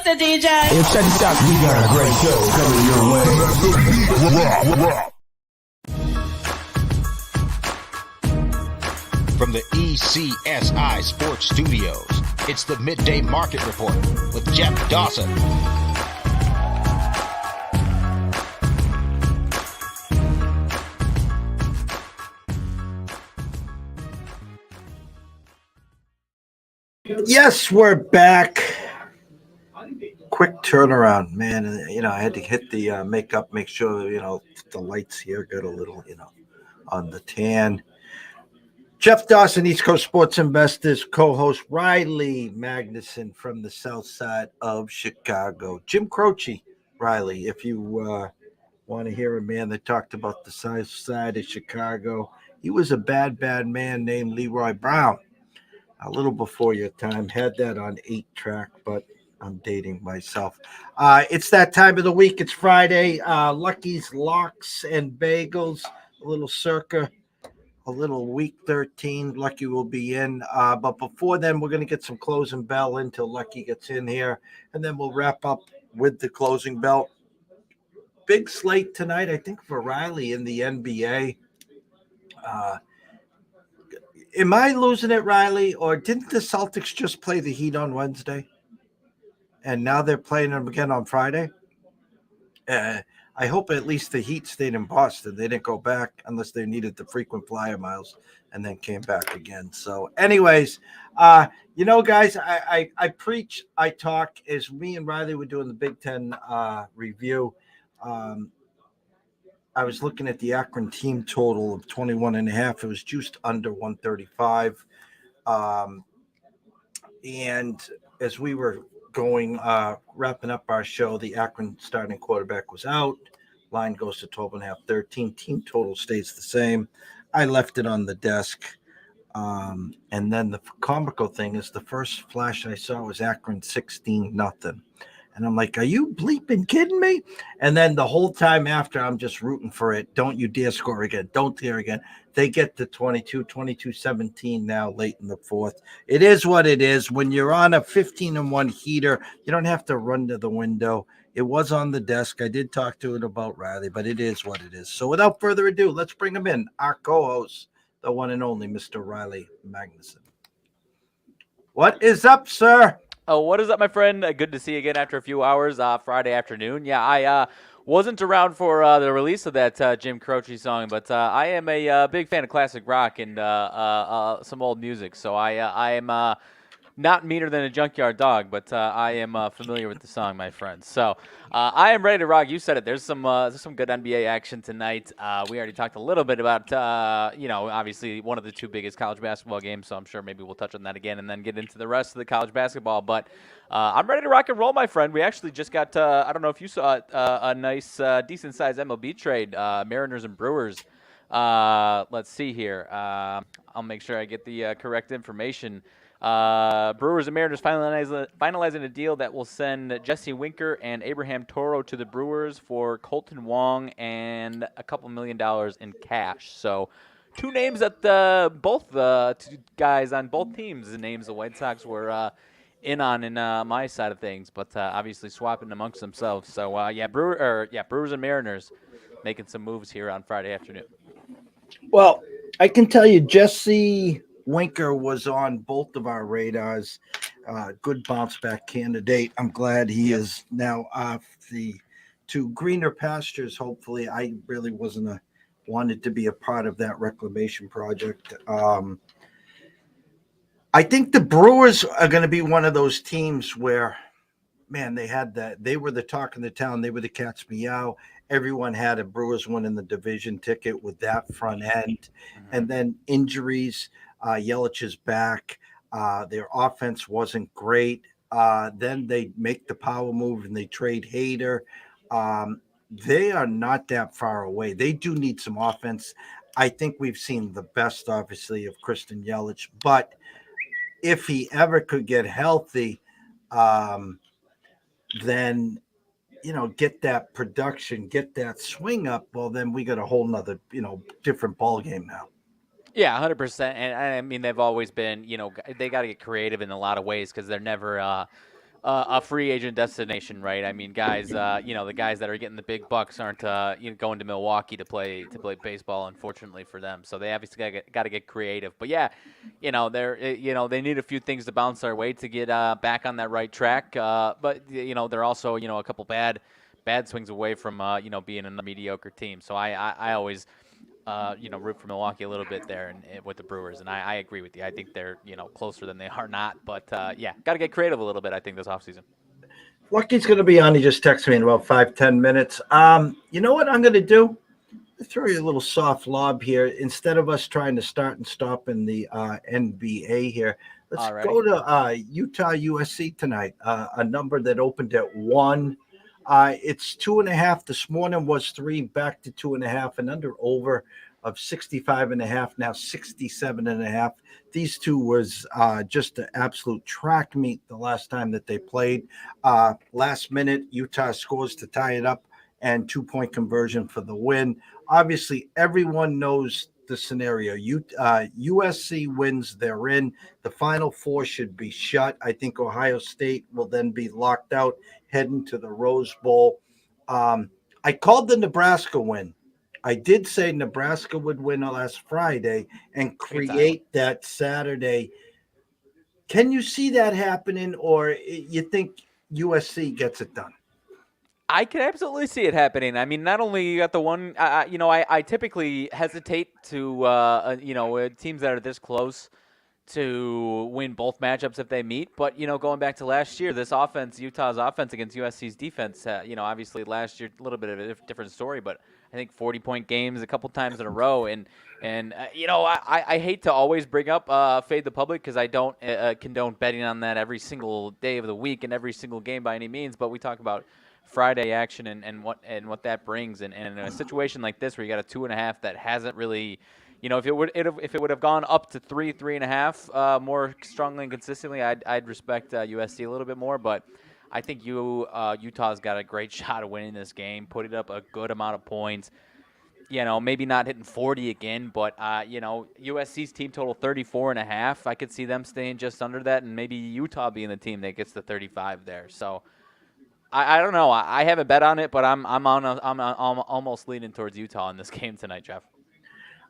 the DJ. Hey, check this out. We got a great show coming your way. From the ECSI Sports Studios, it's the Midday Market Report with Jeff Dawson. Yes, we're back. Quick turnaround, man. You know, I had to hit the makeup, make sure, the lights here got a little, on the tan. Jeff Dawson, East Coast Sports Investors, co-host Riley Magnuson from the south side of Chicago. Jim Croce, Riley, if you want to hear a man that talked about the south side of Chicago, he was a bad man named Leroy Brown. A little before your time, had that on 8-track, but I'm dating myself. It's that time of the week. It's Friday. Lucky's, Lochs, and Bagels. A little CIRCA. A little week 13. Lucky will be in. But before then, we're going to get some closing bell until Lucky gets in here. And then we'll wrap up with the closing bell. Big slate tonight, I think, for Riley in the NBA. Am I losing it, Riley? Or didn't the Celtics just play the Heat on Wednesday? And now they're playing them again on Friday? I hope at least the Heat stayed in Boston. They didn't go back unless they needed the frequent flyer miles and then came back again. So anyways, guys, I preach, I talk. As me and Riley were doing the Big Ten review, I was looking at the Akron team total of 21.5. It was just under 135. And as we were going, wrapping up our show, the Akron starting quarterback was out. Line goes to 12.5, 13. Team total stays the same. I left it on the desk. And then the comical thing is the first flash I saw was Akron 16-0. And I'm like, are you bleeping kidding me? And then the whole time after, I'm just rooting for it. Don't you dare score again. Don't dare again. They get to 22-17 now late in the fourth. It is what it is. When you're on a 15-1 heater, you don't have to run to the window. It was on the desk. I did talk to it about Riley, but it is what it is. So without further ado, let's bring him in. Our co-host, the one and only Mr. Riley Magnuson. What is up, sir? Oh, what is up, my friend? Good to see you again after a few hours, Friday afternoon. Yeah, I wasn't around for the release of that Jim Croce song, but I am a big fan of classic rock and some old music, so I am not meaner than a junkyard dog, but I am familiar with the song, my friend. So I am ready to rock. You said it. There's some good NBA action tonight. We already talked a little bit about, obviously one of the two biggest college basketball games, so I'm sure maybe we'll touch on that again and then get into the rest of the college basketball. But I'm ready to rock and roll, my friend. We actually just got, I don't know if you saw it, a nice, decent-sized MLB trade, Mariners and Brewers. Let's see here. I'll make sure I get the correct information. Brewers and Mariners finalizing a deal that will send Jesse Winker and Abraham Toro to the Brewers for Colton Wong and a couple $1 million in cash. So two names that both two guys on both teams, the names the White Sox were in on my side of things, but obviously swapping amongst themselves. So Brewers and Mariners making some moves here on Friday afternoon. Well, I can tell you, Jesse Winker was on both of our radars. Good bounce back candidate. I'm glad he is now off to greener pastures. Hopefully, I really wanted to be a part of that reclamation project. I think the Brewers are going to be one of those teams where, man, they were the talk of the town. They were the cat's meow. Everyone had a Brewers winning the division ticket with that front end. And then injuries. Yelich is back. Their offense wasn't great. Then they make the power move and they trade Hader. They are not that far away. They do need some offense. I think we've seen the best, obviously, of Christian Yelich. But if he ever could get healthy, then, get that production, get that swing up, well, then we got a whole nother, different ball game now. Yeah, 100%. And I mean, they've always been, they got to get creative in a lot of ways because they're never a free agent destination, right? I mean, guys, the guys that are getting the big bucks aren't going to Milwaukee to play baseball. Unfortunately for them, so they obviously got to get creative. But yeah, they need a few things to bounce their way to get back on that right track. But they're also a couple bad swings away from being a mediocre team. So I always root for Milwaukee a little bit there and with the Brewers. And I agree with you. I think they're, closer than they are not. But, yeah, got to get creative a little bit, I think, this offseason. Lucky's going to be on. He just texted me in about 5-10 minutes. You know what I'm going to do? Throw you a little soft lob here. Instead of us trying to start and stop in the NBA here, let's Alrighty. go to Utah USC tonight. A number that opened at 1. It's 2.5. This morning was 3, back to 2.5, and under over of 65.5, now 67.5. These two was just an absolute track meet the last time that they played. Last minute, Utah scores to tie it up and 2-point conversion for the win. Obviously, everyone knows the scenario. USC wins, they're in. The Final Four should be shut. I think Ohio State will then be locked out, heading to the Rose Bowl. I called the Nebraska win. I did say Nebraska would win last Friday and create that Saturday. Can you see that happening, or you think USC gets it done? I can absolutely see it happening. I mean, not only you got the one, I typically hesitate to, teams that are this close to win both matchups if they meet. But, going back to last year, this offense, Utah's offense against USC's defense, obviously last year, a little bit of a different story, but I think 40-point games a couple times in a row. And I hate to always bring up fade the public because I don't condone betting on that every single day of the week and every single game by any means. But we talk about Friday action and what that brings. And in a situation like this where you got a 2.5 that hasn't really – if it would have gone up to 3.5 more strongly and consistently, I'd respect USC a little bit more. But I think Utah's got a great shot of winning this game, putting up a good amount of points. Maybe not hitting 40 again, but USC's team total 34.5. I could see them staying just under that, and maybe Utah being the team that gets the 35 there. So I don't know. I haven't bet on it, but I'm almost leaning towards Utah in this game tonight, Jeff.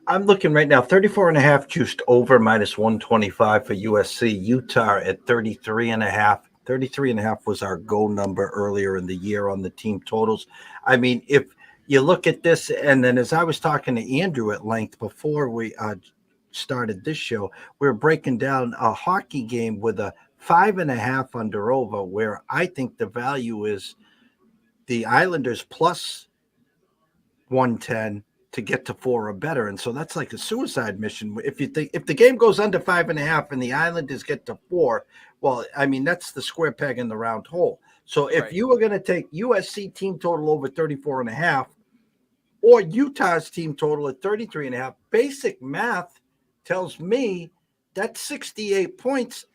I'm looking right now, 34.5 juiced over minus 125 for USC. Utah at 33.5. 33.5 was our goal number earlier in the year on the team totals. I mean, if you look at this, and then as I was talking to Andrew at length before we started this show, we were breaking down a hockey game with a 5.5 under over, where I think the value is the Islanders plus 110 to get to 4 or better. And so that's like a suicide mission. If the game goes under 5.5 and the Islanders get to 4, well, I mean, that's the square peg in the round hole. So if you were going to take USC team total over 34.5 or Utah's team total at 33.5, basic math tells me that's 68 points,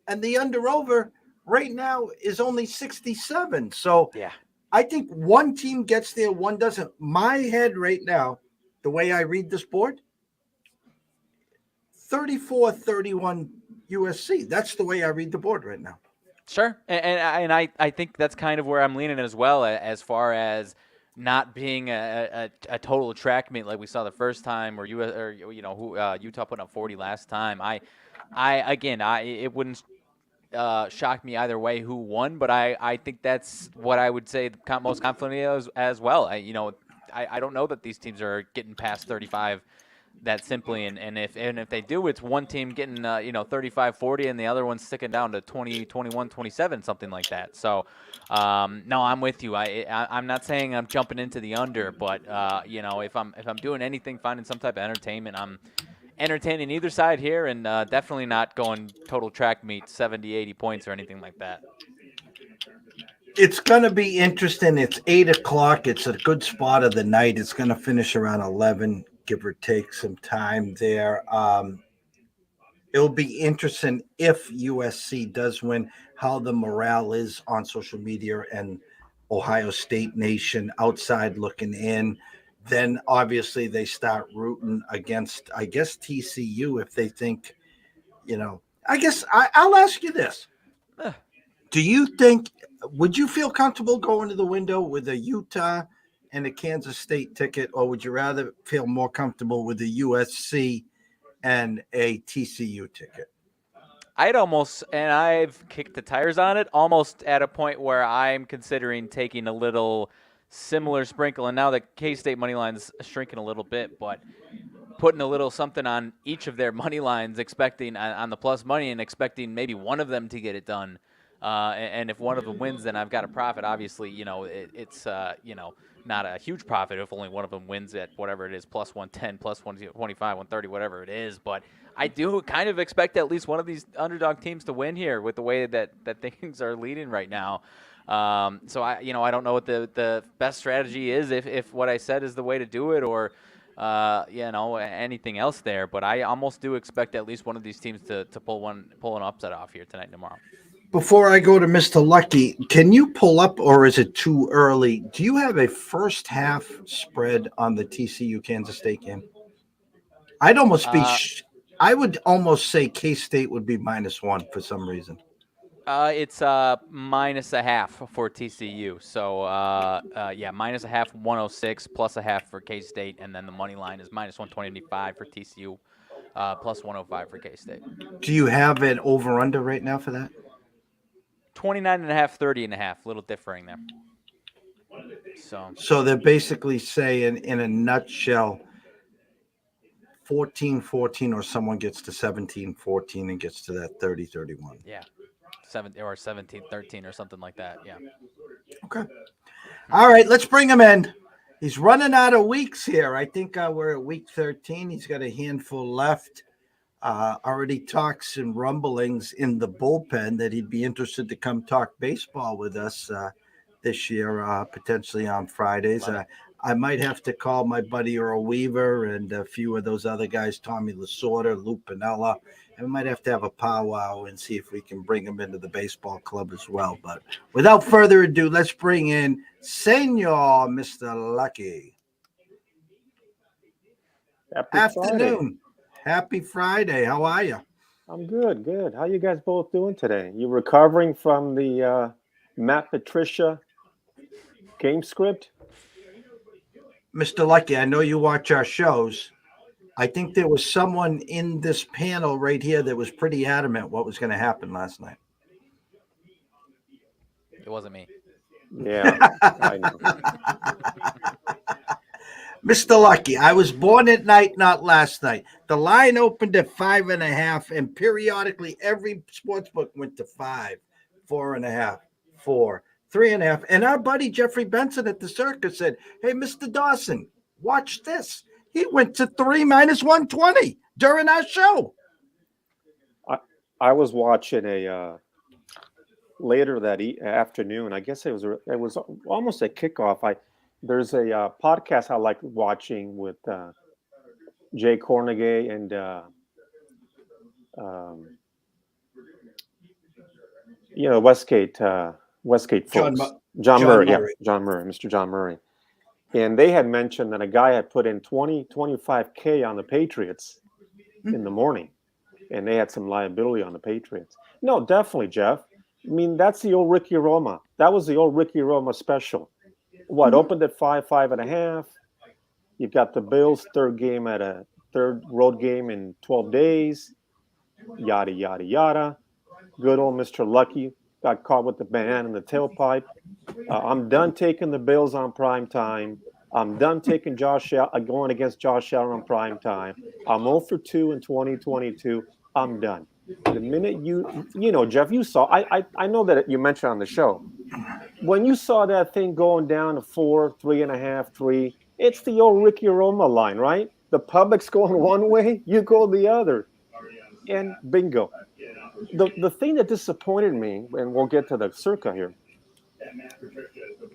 and the under over right now is only 67. So yeah, I think one team gets there, one doesn't. My head right now, the way I read this board, 34-31 USC. That's the way I read the board right now. Sure, and I think that's kind of where I'm leaning as well, as far as not being a total track meet like we saw the first time, or Utah put up 40 last time. It wouldn't shock me either way who won, but I think that's what I would say most confidently as well. I don't know that these teams are getting past 35 that simply, and if they do, it's one team getting 35-40 and the other one's sticking down to 20, 21, 27, something like that. So no, I'm with you. I'm not saying I'm jumping into the under, but if I'm doing anything, finding some type of entertainment, I'm entertaining either side here, and definitely not going total track meet 70, 80 points or anything like that. It's going to be interesting. It's 8 o'clock. It's a good spot of the night. It's going to finish around 11, give or take some time there. It'll be interesting if USC does win, how the morale is on social media and Ohio State Nation outside looking in. Then obviously they start rooting against, I guess, TCU if they think, I guess I'll ask you this. Do you think, would you feel comfortable going to the window with a Utah and a Kansas State ticket, or would you rather feel more comfortable with a USC and a TCU ticket? I'd almost, and I've kicked the tires on it, almost at a point where I'm considering taking a little similar sprinkle. And now the K-State money line's shrinking a little bit, but putting a little something on each of their money lines, expecting on the plus money and expecting maybe one of them to get it done. And if one of them wins, then I've got a profit. Obviously, it's not a huge profit if only one of them wins at whatever it is, plus 110, plus 125, 130, whatever it is. But I do kind of expect at least one of these underdog teams to win here with the way that things are leading right now. So I don't know what the best strategy is if what I said is the way to do it, or anything else there. But I almost do expect at least one of these teams to pull an upset off here tonight and tomorrow. Before I go to Mr. Lucky, can you pull up, or is it too early? Do you have a first half spread on the TCU Kansas State game? I'd almost be, I would almost say K-State would be -1 for some reason. It's -0.5 for TCU. So -0.5, 106, plus a half for K-State, and then the money line is -125 for TCU, plus 105 for K-State. Do you have an over/under right now for that? 29.5, 30.5, a little differing there. So they're basically saying, in a nutshell, 14-14, or someone gets to 17-14 and gets to that 30-31. Yeah, 17-13 or something like that. Yeah. Okay. All right, let's bring him in. He's running out of weeks here. I think we're at week 13. He's got a handful left. Already talks and rumblings in the bullpen that he'd be interested to come talk baseball with us this year, potentially on Fridays. I might have to call my buddy Earl Weaver and a few of those other guys, Tommy Lasorda, Lou Pinella, and we might have to have a powwow and see if we can bring him into the baseball club as well. But without further ado, let's bring in Senor Mr. Lucky. Afternoon. Happy Friday. How are you? I'm good. How you guys both doing today? You recovering from the Matt Patricia game script? Mr. Lucky, I know you watch our shows. I think there was someone in this panel right here that was pretty adamant what was going to happen last night. It wasn't me. Yeah, I know. Mr. Lucky, I was born at night, not last night. The line opened at 5.5, and periodically every sports book went to 5, 4.5, 4, 3.5. And our buddy Jeffrey Benson at the CIRCA said, "Hey, Mr. Dawson, watch this." He went to 3 -120 during our show. I was watching a later that afternoon. I guess it was almost a kickoff. There's a podcast I like watching with Jay Cornegay and Westgate folks. John Murray. Yeah, Mr. John Murray. And they had mentioned that a guy had put in 25K on the Patriots in the morning, and they had some liability on the Patriots. No, definitely, Jeff. I mean, that's the old Ricky Roma. That was the old Ricky Roma special. What, opened at 5, 5.5. You've got the Bills' third road game in 12 days. Yada, yada, yada. Good old Mr. Lucky got caught with the banana in the tailpipe. I'm done taking the Bills on prime time. I'm done taking going against Josh Allen on prime time. I'm 0 for 2 in 2022. I'm done. The minute Jeff, you saw, I know that you mentioned on the show, when you saw that thing going down to 4, 3.5, 3, it's the old Ricky Roma line, right? The public's going one way, you go the other. And bingo. The thing that disappointed me, and we'll get to the CIRCA here,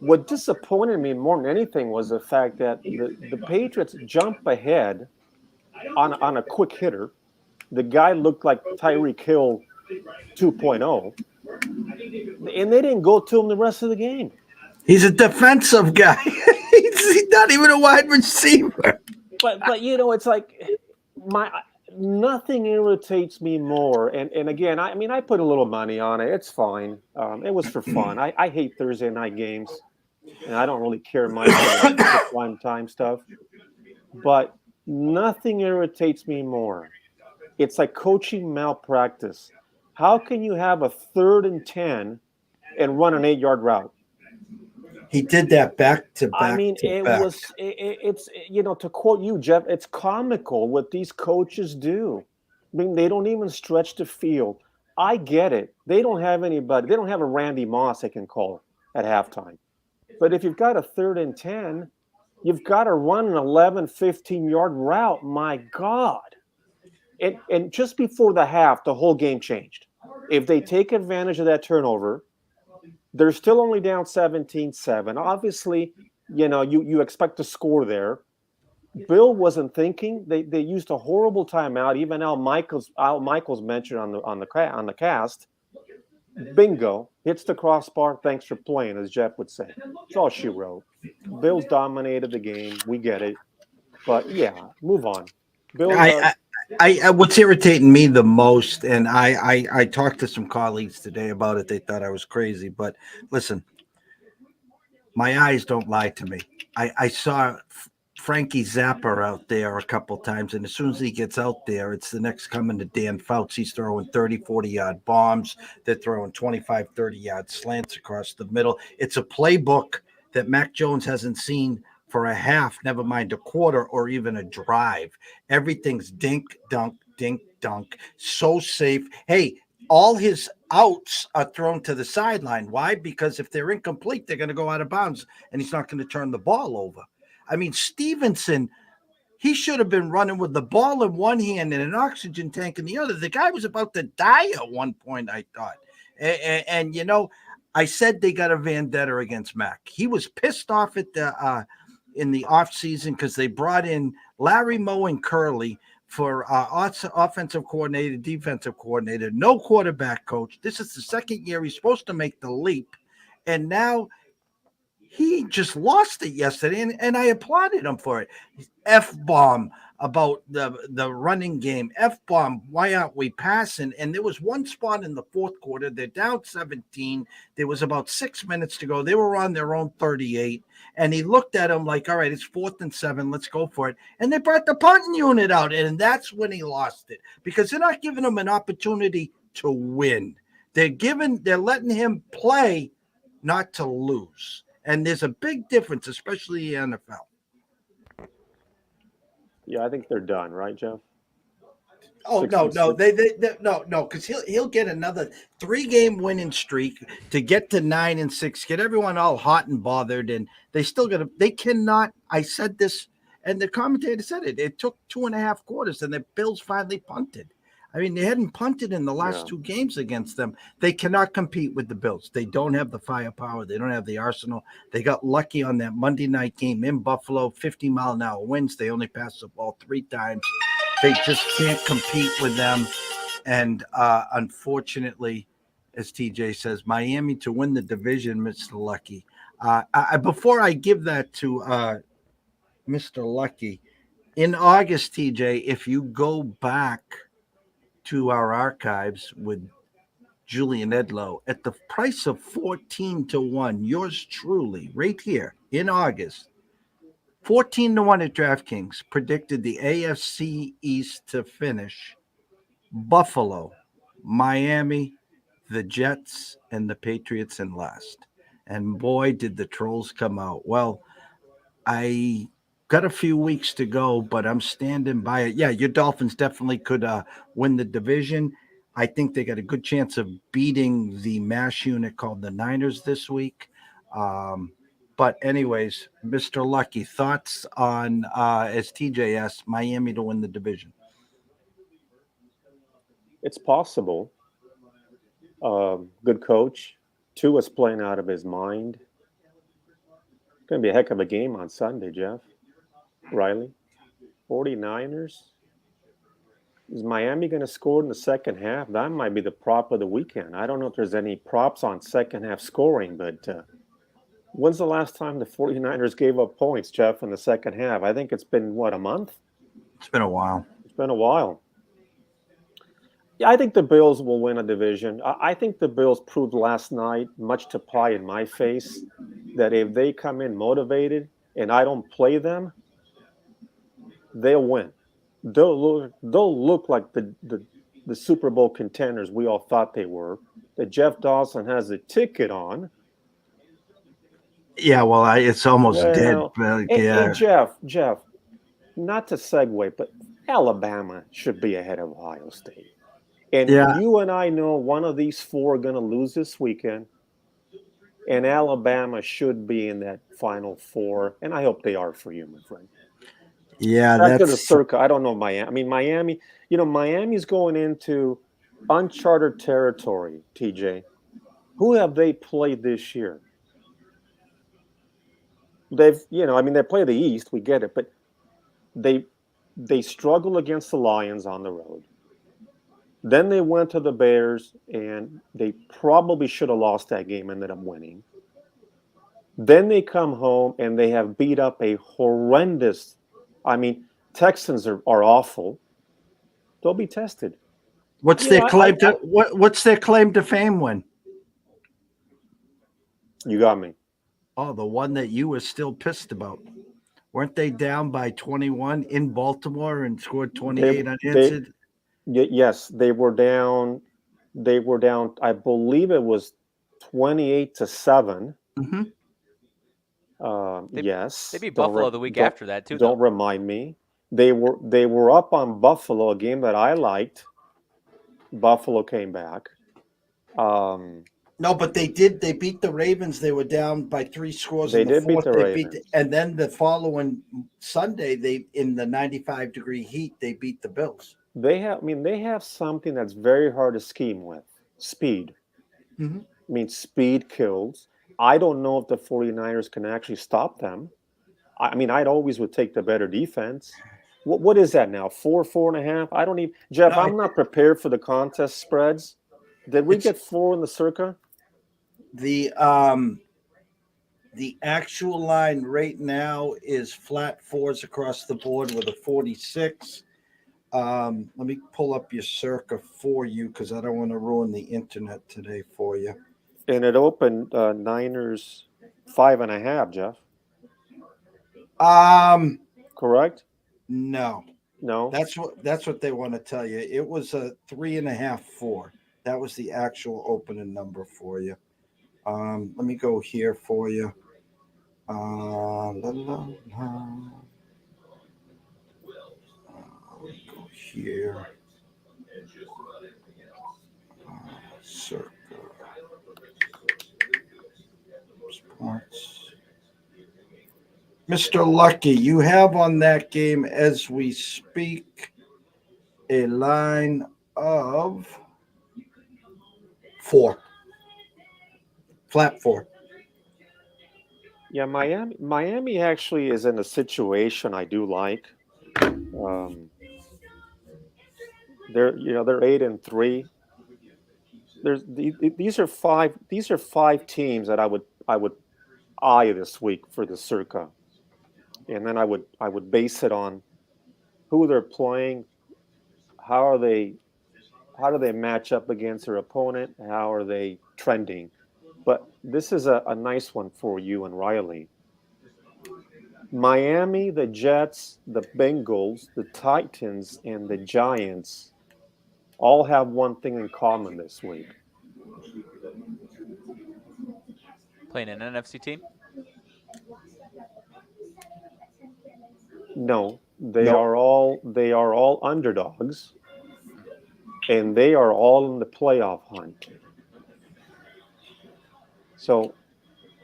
what disappointed me more than anything was the fact that the Patriots jump ahead on a quick hitter. The guy looked like Tyreek Hill 2.0, and they didn't go to him the rest of the game. He's a defensive guy. He's not even a wide receiver. But it's like Nothing irritates me more. And again, I put a little money on it. It's fine. It was for fun. I hate Thursday night games, and I don't really care much for the prime time stuff. But nothing irritates me more. It's like coaching malpractice. How can you have a 3rd and 10 and run an 8-yard route? He did that back to back to back. It's to quote you, Jeff, it's comical what these coaches do. I mean, they don't even stretch the field. I get it. They don't have anybody. They don't have a Randy Moss they can call at halftime. But if you've got a 3rd and 10, you've got to run an 11, 15-yard route. My God. And just before the half, the whole game changed. If they take advantage of that turnover, they're still only down 17-7. Obviously, you expect to score there. Bill wasn't thinking. They used a horrible timeout. Even Al Michaels mentioned on the cast. Bingo, hits the crossbar. Thanks for playing, as Jeff would say. It's all she wrote. Bill's dominated the game. We get it. But yeah, move on. Bill. What's irritating me the most, and I talked to some colleagues today about it. They thought I was crazy, but listen, my eyes don't lie to me. I saw Frankie Zappa out there a couple times, and as soon as he gets out there, it's the next coming to Dan Fouts. He's throwing 30, 40-yard bombs. They're throwing 25, 30-yard slants across the middle. It's a playbook that Mac Jones hasn't seen for a half, never mind a quarter or even a drive. Everything's dink, dunk, so safe. Hey, all his outs are thrown to the sideline. Why? Because if they're incomplete, they're going to go out of bounds, and he's not going to turn the ball over. I mean, Stevenson, he should have been running with the ball in one hand and an oxygen tank in the other. The guy was about to die at one point, I thought. And I said they got a vendetta against Mac. He was pissed off at in the offseason because they brought in Larry Moe and Curley for offensive coordinator, defensive coordinator, no quarterback coach. This is the second year he's supposed to make the leap. And now he just lost it yesterday, and I applauded him for it. F-bomb about the running game. F-bomb, why aren't we passing? And there was one spot in the fourth quarter. They're down 17. There was about 6 minutes to go. They were on their own 38. And he looked at him like, all right, it's 4th and 7. Let's go for it. And they brought the punting unit out, and that's when he lost it because they're not giving him an opportunity to win. They're letting him play, not to lose. And there's a big difference, especially in the NFL. Yeah, I think they're done, right, Jeff? Oh, no, because he'll get another 3-game winning streak to get to 9-6, get everyone all hot and bothered, and they cannot. I said this, and the commentator said it. It took 2.5 quarters, and the Bills finally punted. I mean, they hadn't punted in the last 2 games against them. They cannot compete with the Bills. They don't have the firepower. They don't have the arsenal. They got lucky on that Monday night game in Buffalo, 50-mile-an-hour winds. They only passed the ball 3 times. They just can't compete with them. And unfortunately, as TJ says, Miami to win the division, Mr. Lucky. Before I give that to Mr. Lucky, in August, TJ, if you go back to our archives with Julian Edlow at the price of 14-1, yours truly, right here in August, 14-1 at DraftKings predicted the AFC East to finish Buffalo, Miami, the Jets, and the Patriots in last. And boy, did the trolls come out. Well, I got a few weeks to go, but I'm standing by it. Yeah, your Dolphins definitely could win the division. I think they got a good chance of beating the MASH unit called the Niners this week. But anyways, Mr. Lucky, thoughts on, as TJ asked, Miami to win the division? It's possible. Good coach. Tua's playing out of his mind. It's going to be a heck of a game on Sunday, Jeff. Riley, 49ers. Is Miami going to score in the second half? That might be the prop of the weekend. I don't know if there's any props on second half scoring, but when's the last time the 49ers gave up points, Jeff, in the second half? I think it's been, a month? It's been a while. It's been a while. Yeah, I think the Bills will win a division. I think the Bills proved last night, much to pie in my face, that if they come in motivated and I don't play them, they'll win. They'll look like the Super Bowl contenders we all thought they were. That Jeff Dawson has a ticket on. Yeah, well, it's almost dead. Well, But hey, yeah, Jeff, not to segue, but Alabama should be ahead of Ohio State. And yeah, you and I know one of these four are going to lose this weekend, and Alabama should be in that Final Four, and I hope they are for you, my friend. yeah. Back to the That's CIRCA. I don't know Miami. I mean, Miami. Miami's going into uncharted territory. TJ, who have they played this year? They play the East. We get it, but they they struggle against the Lions on the road. Then they went to the Bears, and they probably should have lost that game. Ended up winning. Then they come home and they have beat up a horrendous. I mean, Texans are awful. They'll be tested. what's You their know, claim to what's their claim to fame win? you got me. Oh, the one that you were still pissed about. Weren't they down by 21 in Baltimore and scored 28 unanswered? Yes, they were down. They were down. I believe it was 28-7. Mm-hmm. Yes. They beat Buffalo the week after that too. Don't remind me. They were up on Buffalo, a game that I liked. Buffalo came back. No, but they did. They beat the Ravens. They were down by 3 scores. They in the did beat fourth. the They Ravens. and then the following Sunday, they in the 95-degree heat, they beat the Bills. They have something that's very hard to scheme with. Speed. Mm-hmm. I mean, speed kills. I don't know if the 49ers can actually stop them. I mean, I'd always would take the better defense. What is that now? 4.5? I don't even. Jeff, No, I'm not prepared for the contest spreads. Did we get 4 in the CIRCA? The actual line right now is flat 4s across the board with a 46. Let me pull up your CIRCA for you because I don't want to ruin the internet today for you. And it opened Niners 5.5, Jeff. Correct? No. No. That's what they want to tell you. It was a 3.5, 4. That was the actual opening number for you. Let me go here for you. Go here. CIRCA. Sports. Mr. Lucky, you have on that game as we speak a line of 4. Flat 4. Yeah, Miami actually is in a situation I do like. They're 8-3. These are five teams that I would eye this week for the CIRCA, and then I would base it on who they're playing, how do they match up against their opponent, how are they trending. But this is a nice one for you and Riley. Miami, the Jets, the Bengals, the Titans, and the Giants all have one thing in common this week. Playing an NFC team? No, they are all underdogs, and they are all in the playoff hunt. So,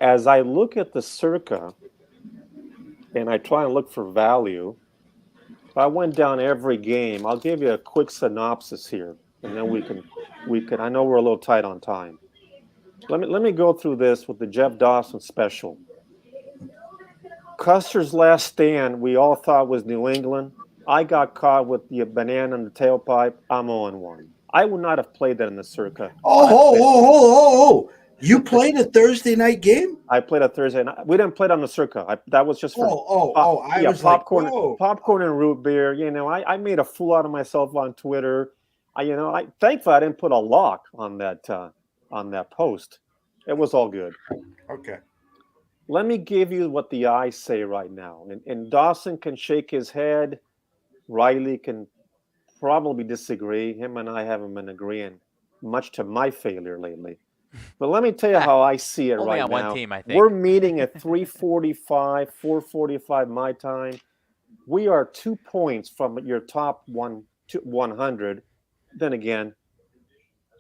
as I look at the CIRCA, and I try and look for value, if I went down every game, I'll give you a quick synopsis here, and then we can. I know we're a little tight on time. Let me go through this with the Jeff Dawson special. Custer's last stand, we all thought was New England. I got caught with the banana in the tailpipe. I'm 0-1. I would not have played that in the CIRCA. Oh. You played a Thursday night game? I played a Thursday night. We didn't play it on the CIRCA. That was just for was popcorn, like, whoa. popcorn and root beer. I made a fool out of myself on Twitter. I thankfully I didn't put a lock on that post. It was all good. Okay. Let me give you what the eyes say right now. And Dawson can shake his head. Riley can probably disagree. Him and I haven't been agreeing, much to my failure lately. But let me tell you how I see it Only right on one now. team, I think. We're meeting at 3:45, 4:45 my time. We are 2 points from your top 100. Then again,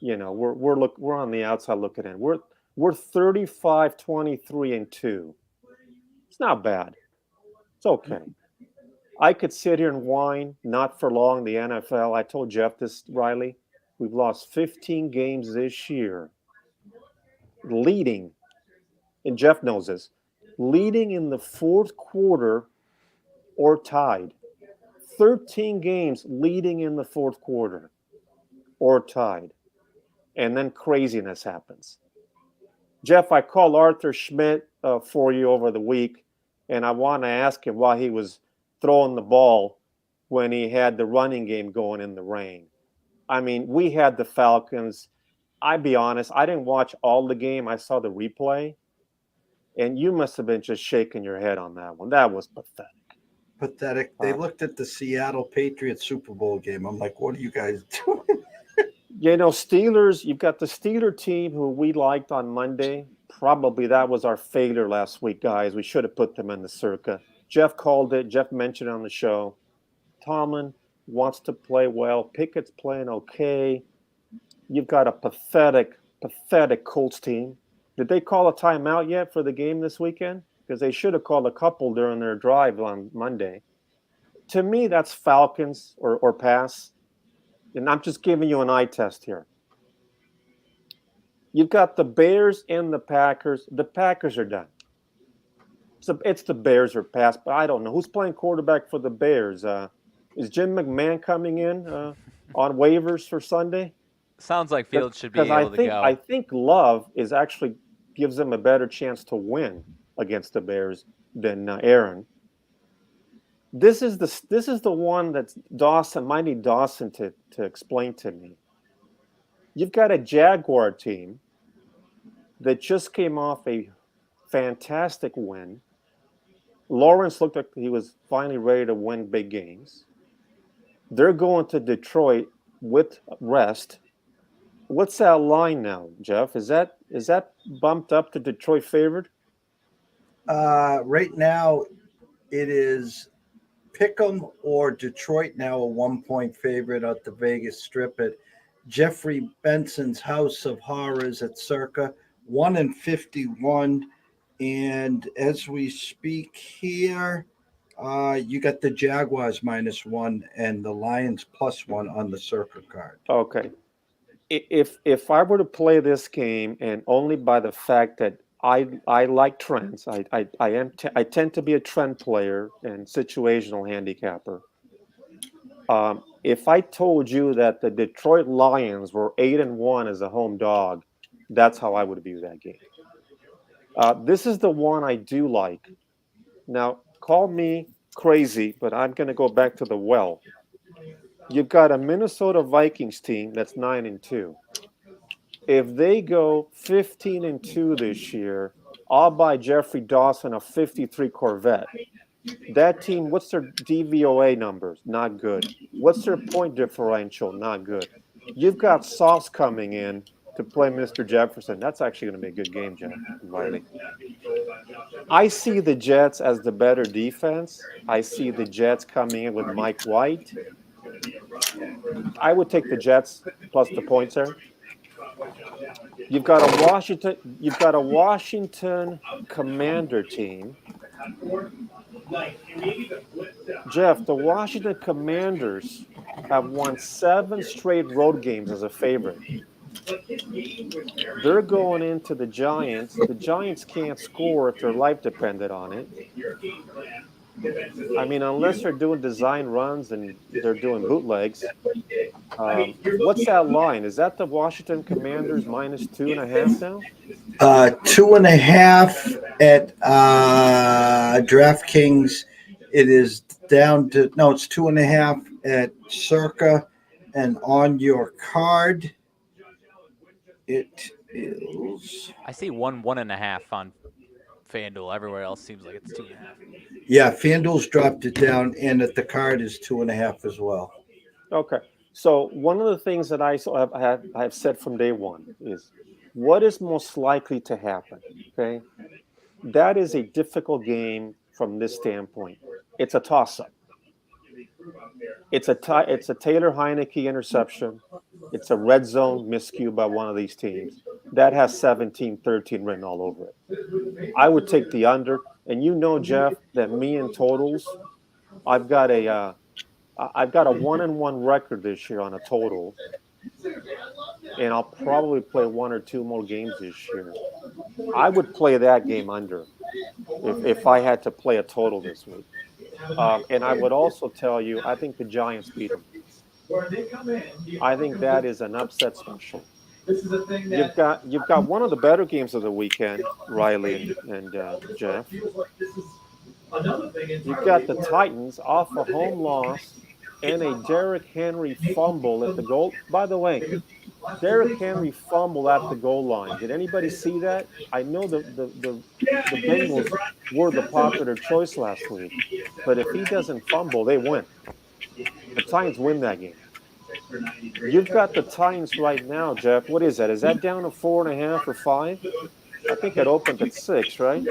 we're on the outside looking in. We're 35, 23, and 2. It's not bad. It's okay. I could sit here and whine, not for long. The NFL. I told Jeff this, Riley. We've lost 15 games this year, leading, and Jeff knows this, leading in the fourth quarter or tied. 13 games leading in the fourth quarter or tied. And then craziness happens. Jeff, I called Arthur Schmidt for you over the week, and I want to ask him why he was throwing the ball when he had the running game going in the rain. I mean, we had the Falcons. I'll be honest, I didn't watch all the game. I saw the replay, and you must have been just shaking your head on that one. That was pathetic. Pathetic. They looked at the Seattle Patriots Super Bowl game. I'm like, what are you guys doing? Steelers, you've got the Steeler team who we liked on Monday. Probably that was our failure last week, guys. We should have put them in the CIRCA. Jeff called it. Jeff mentioned it on the show. Tomlin wants to play well. Pickett's playing okay. You've got a pathetic Colts team. Did they call a timeout yet for the game this weekend? Because they should have called a couple during their drive on Monday. To me, that's Falcons or pass. And I'm just giving you an eye test here. You've got the Bears and the Packers. The Packers are done. So it's the Bears or pass, but I don't know. Who's playing quarterback for the Bears? Is Jim McMahon coming in on waivers for Sunday? Sounds like Fields should be able to go. I think Love is actually gives them a better chance to win against the Bears than Aaron. This is the one that Dawson might need Dawson to explain to me. You've got a Jaguar team that just came off a fantastic win. Lawrence looked like he was finally ready to win big games. They're going to Detroit with rest. What's that line now, Jeff? Is that bumped up to Detroit favored? Right now, it is Pick'em or Detroit now a 1-point favorite at the Vegas Strip at Jeffrey Benson's House of Horrors at CIRCA, 1-51. And as we speak here, you got the Jaguars -1 and the Lions +1 on the CIRCA card. Okay. If I were to play this game, and only by the fact that I like trends, I tend to be a trend player and situational handicapper. If I told you that the Detroit Lions were 8-1 as a home dog, that's how I would view that game. This is the one I do like. Now, call me crazy, but I'm going to go back to the well. You've got a Minnesota Vikings team that's 9-2. If they go 15-2 this year, I'll buy Jeffrey Dawson a 53 Corvette. That team, what's their DVOA numbers? Not good. What's their point differential? Not good. You've got Sauce coming in to play Mr. Jefferson. That's actually going to be a good game, Jeff Riley. I see the Jets as the better defense. I see the Jets coming in with Mike White. I would take the Jets plus the points there. You've got a Washington Commander team. Jeff, the Washington Commanders have won 7 straight road games as a favorite. They're going into the Giants. The Giants can't score if their life depended on it. I mean, unless they're doing design runs and they're doing bootlegs. What's that line? Is that the Washington Commanders -2.5 now? 2.5 at DraftKings. It is down to it's 2.5 at CIRCA, And on your card, it is. I see 1.5 on FanDuel. Everywhere else seems like it's 2.5. Yeah, FanDuel's dropped it down, and at the card is 2.5 as well. Okay. So one of the things that I have said from day one is what is most likely to happen. Okay, that is a difficult game from this standpoint. It's a toss-up. It's a Taylor Heineke interception. It's a red zone miscue by one of these teams. That has 17-13 written all over it. I would take the under. And you know, Jeff, that me in totals, I've got a 1-1 record this year on a total, and I'll probably play one or two more games this year. I would play that game under if I had to play a total this week. And I would also tell you, I think the Giants beat them. I think that is an upset special. You've got one of the better games of the weekend, Riley and Jeff. You've got the Titans off a home loss and a Derrick Henry fumble at the goal. By the way, Derrick Henry fumbled at the goal line. Did anybody see that? I know the Bengals were the popular choice last week, but if he doesn't fumble, they win. The Titans win that game. You've got the Titans right now, Jeff. What is that? Is that down to 4.5 or 5? I think it opened at 6, right?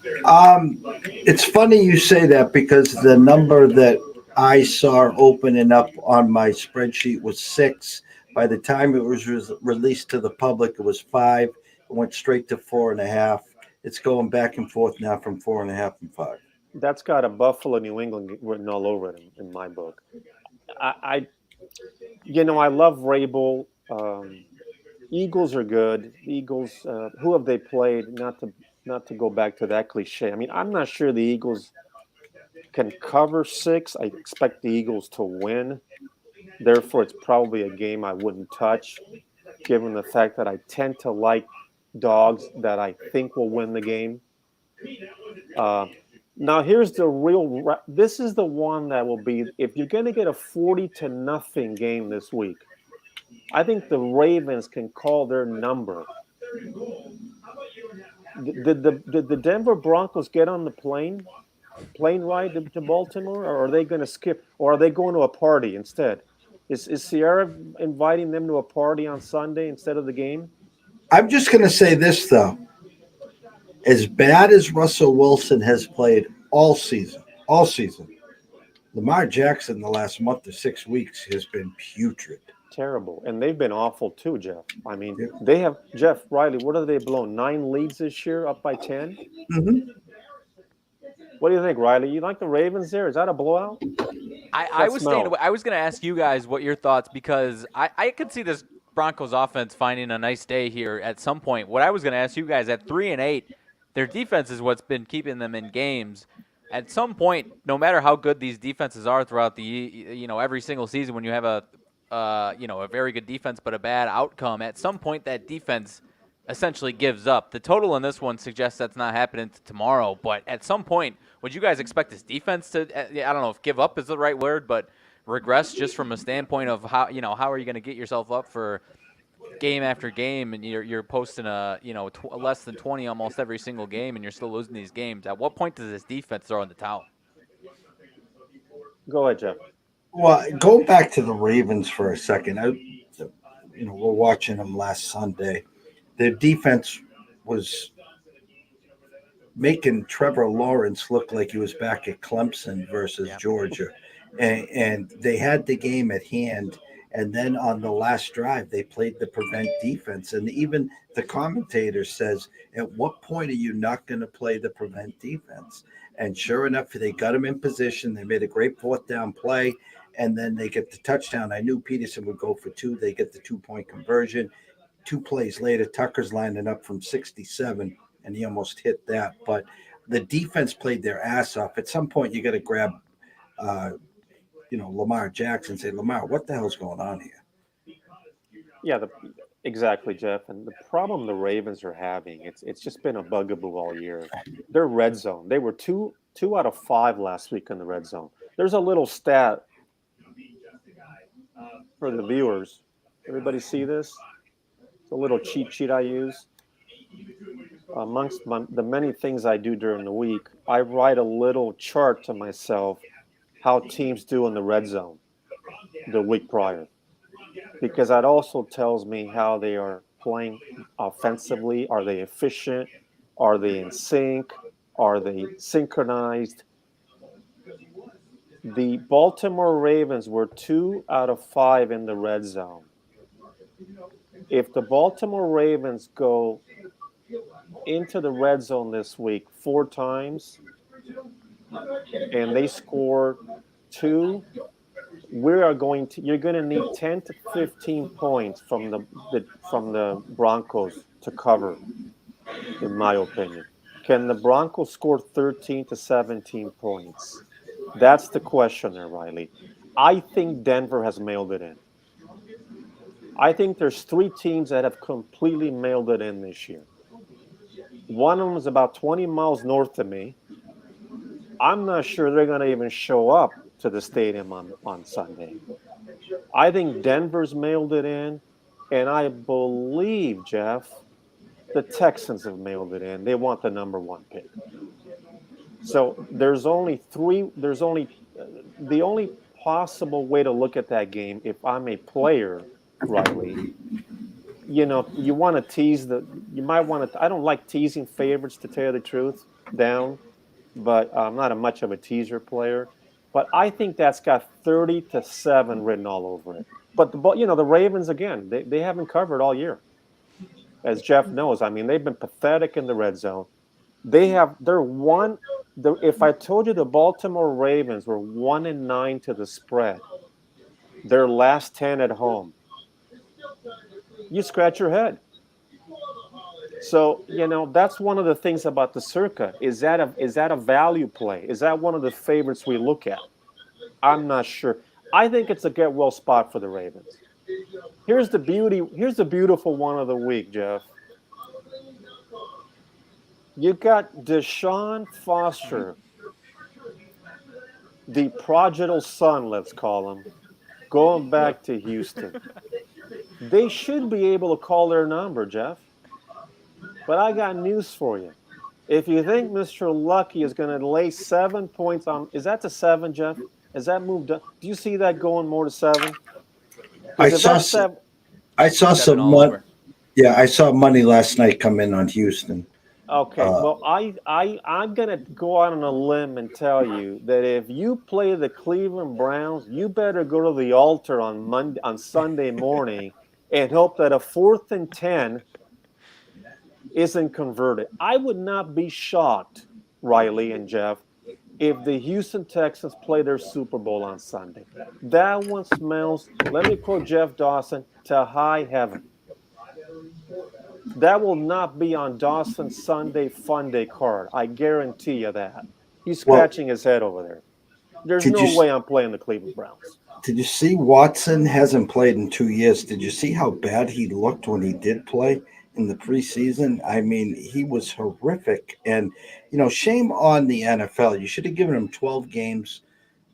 It's funny you say that because the number that I saw opening up on my spreadsheet was 6. By the time it was released to the public, it was 5. It went straight to 4.5. It's going back and forth now from 4.5 and 5. That's got a Buffalo, New England written all over it in my book. I love Rabel. Eagles are good. Eagles. Who have they played? Not to go back to that cliche. I mean, I'm not sure the Eagles can cover 6. I expect the Eagles to win. Therefore, it's probably a game I wouldn't touch, given the fact that I tend to like dogs that I think will win the game. Now, here's the real. This is the one that will be. If you're going to get a 40-0 game this week, I think the Ravens can call their number. Did the Denver Broncos get on the plane ride to Baltimore, or are they going to skip, or are they going to a party instead? Is Sierra inviting them to a party on Sunday instead of the game? I'm just going to say this, though. As bad as Russell Wilson has played all season, Lamar Jackson the last month to 6 weeks has been putrid. Terrible. And they've been awful too, Jeff. I mean, they have, Jeff, Riley, what have they blown? 9 leads this year, up by 10? Mm-hmm. What do you think, Riley? You like the Ravens there? Is that a blowout? I was going to ask you guys what your thoughts, because I could see this Broncos offense finding a nice day here at some point. What I was going to ask you guys, at 3-8, their defense is what's been keeping them in games. At some point, no matter how good these defenses are throughout the every single season, when you have a very good defense but a bad outcome, at some point that defense essentially gives up. The total in this one suggests that's not happening tomorrow, but at some point, would you guys expect this defense to, I don't know if give up is the right word, but regress, just from a standpoint of how are you going to get yourself up for game after game, and you're posting less than 20 almost every single game, and you're still losing these games? At what point does this defense throw in the towel? Go ahead, Jeff. Well, go back to the Ravens for a second. We're watching them last Sunday. Their defense was making Trevor Lawrence look like he was back at Clemson versus Georgia, and they had the game at hand. And then on the last drive, they played the prevent defense. And even the commentator says, at what point are you not going to play the prevent defense? And sure enough, they got him in position. They made a great 4th down play, and then they get the touchdown. I knew Peterson would go for 2. They get the 2-point conversion. 2 plays later, Tucker's lining up from 67, and he almost hit that. But the defense played their ass off. At some point, you got to grab Lamar Jackson, say, Lamar, what the hell's going on here? Yeah, exactly, Jeff. And the problem the Ravens are having, it's just been a bugaboo all year. Their red zone. They were 2 out of 5 last week in the red zone. There's a little stat for the viewers. Everybody see this? It's a little cheat sheet I use. Amongst the many things I do during the week, I write a little chart to myself how teams do in the red zone the week prior, because that also tells me how they are playing offensively. Are they efficient? Are they in sync? Are they synchronized? The Baltimore Ravens were 2 out of 5 in the red zone. If the Baltimore Ravens go into the red zone this week 4 times and they score 2, you're going to need 10 to 15 points from the Broncos to cover, in my opinion. Can the Broncos score 13 to 17 points? That's the question there, Riley. I think Denver has mailed it in. I think there's 3 teams that have completely mailed it in this year. One of them is about 20 miles north of me. I'm not sure they're going to even show up to the stadium on Sunday. I think Denver's mailed it in, and I believe, Jeff, the Texans have mailed it in. They want the number 1 pick. So the only possible way to look at that game, if I'm a player, Riley, you want to tease you might want to, I don't like teasing favorites, to tell you the truth, down, but I'm not much of a teaser player. But I think that's got 30-7 written all over it. But the Ravens, again, they haven't covered all year, as Jeff knows. I mean, they've been pathetic in the red zone. If I told you the Baltimore Ravens were 1-9 to the spread, their last 10 at home, you scratch your head. So, that's one of the things about the CIRCA. Is that a value play? Is that one of the favorites we look at? I'm not sure. I think it's a get well spot for the Ravens. Here's the beautiful one of the week, Jeff. You got Deshaun Foster, the prodigal son, let's call him, going back to Houston. They should be able to call their number, Jeff. But I got news for you. If you think Mr. Lucky is going to lay 7 points on, is that to 7, Jeff? Has that moved up? Do you see that going more to 7? I saw some money. Yeah, I saw money last night come in on Houston. Okay, well, I'm going to go out on a limb and tell you that if you play the Cleveland Browns, you better go to the altar on Sunday morning and hope that a 4th and 10 isn't converted. I would not be shocked, Riley and Jeff, if the Houston Texans play their Super Bowl on Sunday. That one smells, let me quote Jeff Dawson, to high heaven. That will not be on Dawson's Sunday Fun Day card. I guarantee you that. He's scratching his head over there. There's no way I'm playing the Cleveland Browns. Did you see Watson hasn't played in 2 years? Did you see how bad he looked when he did play in the preseason? I mean, he was horrific. And, shame on the NFL. You should have given him 12 games,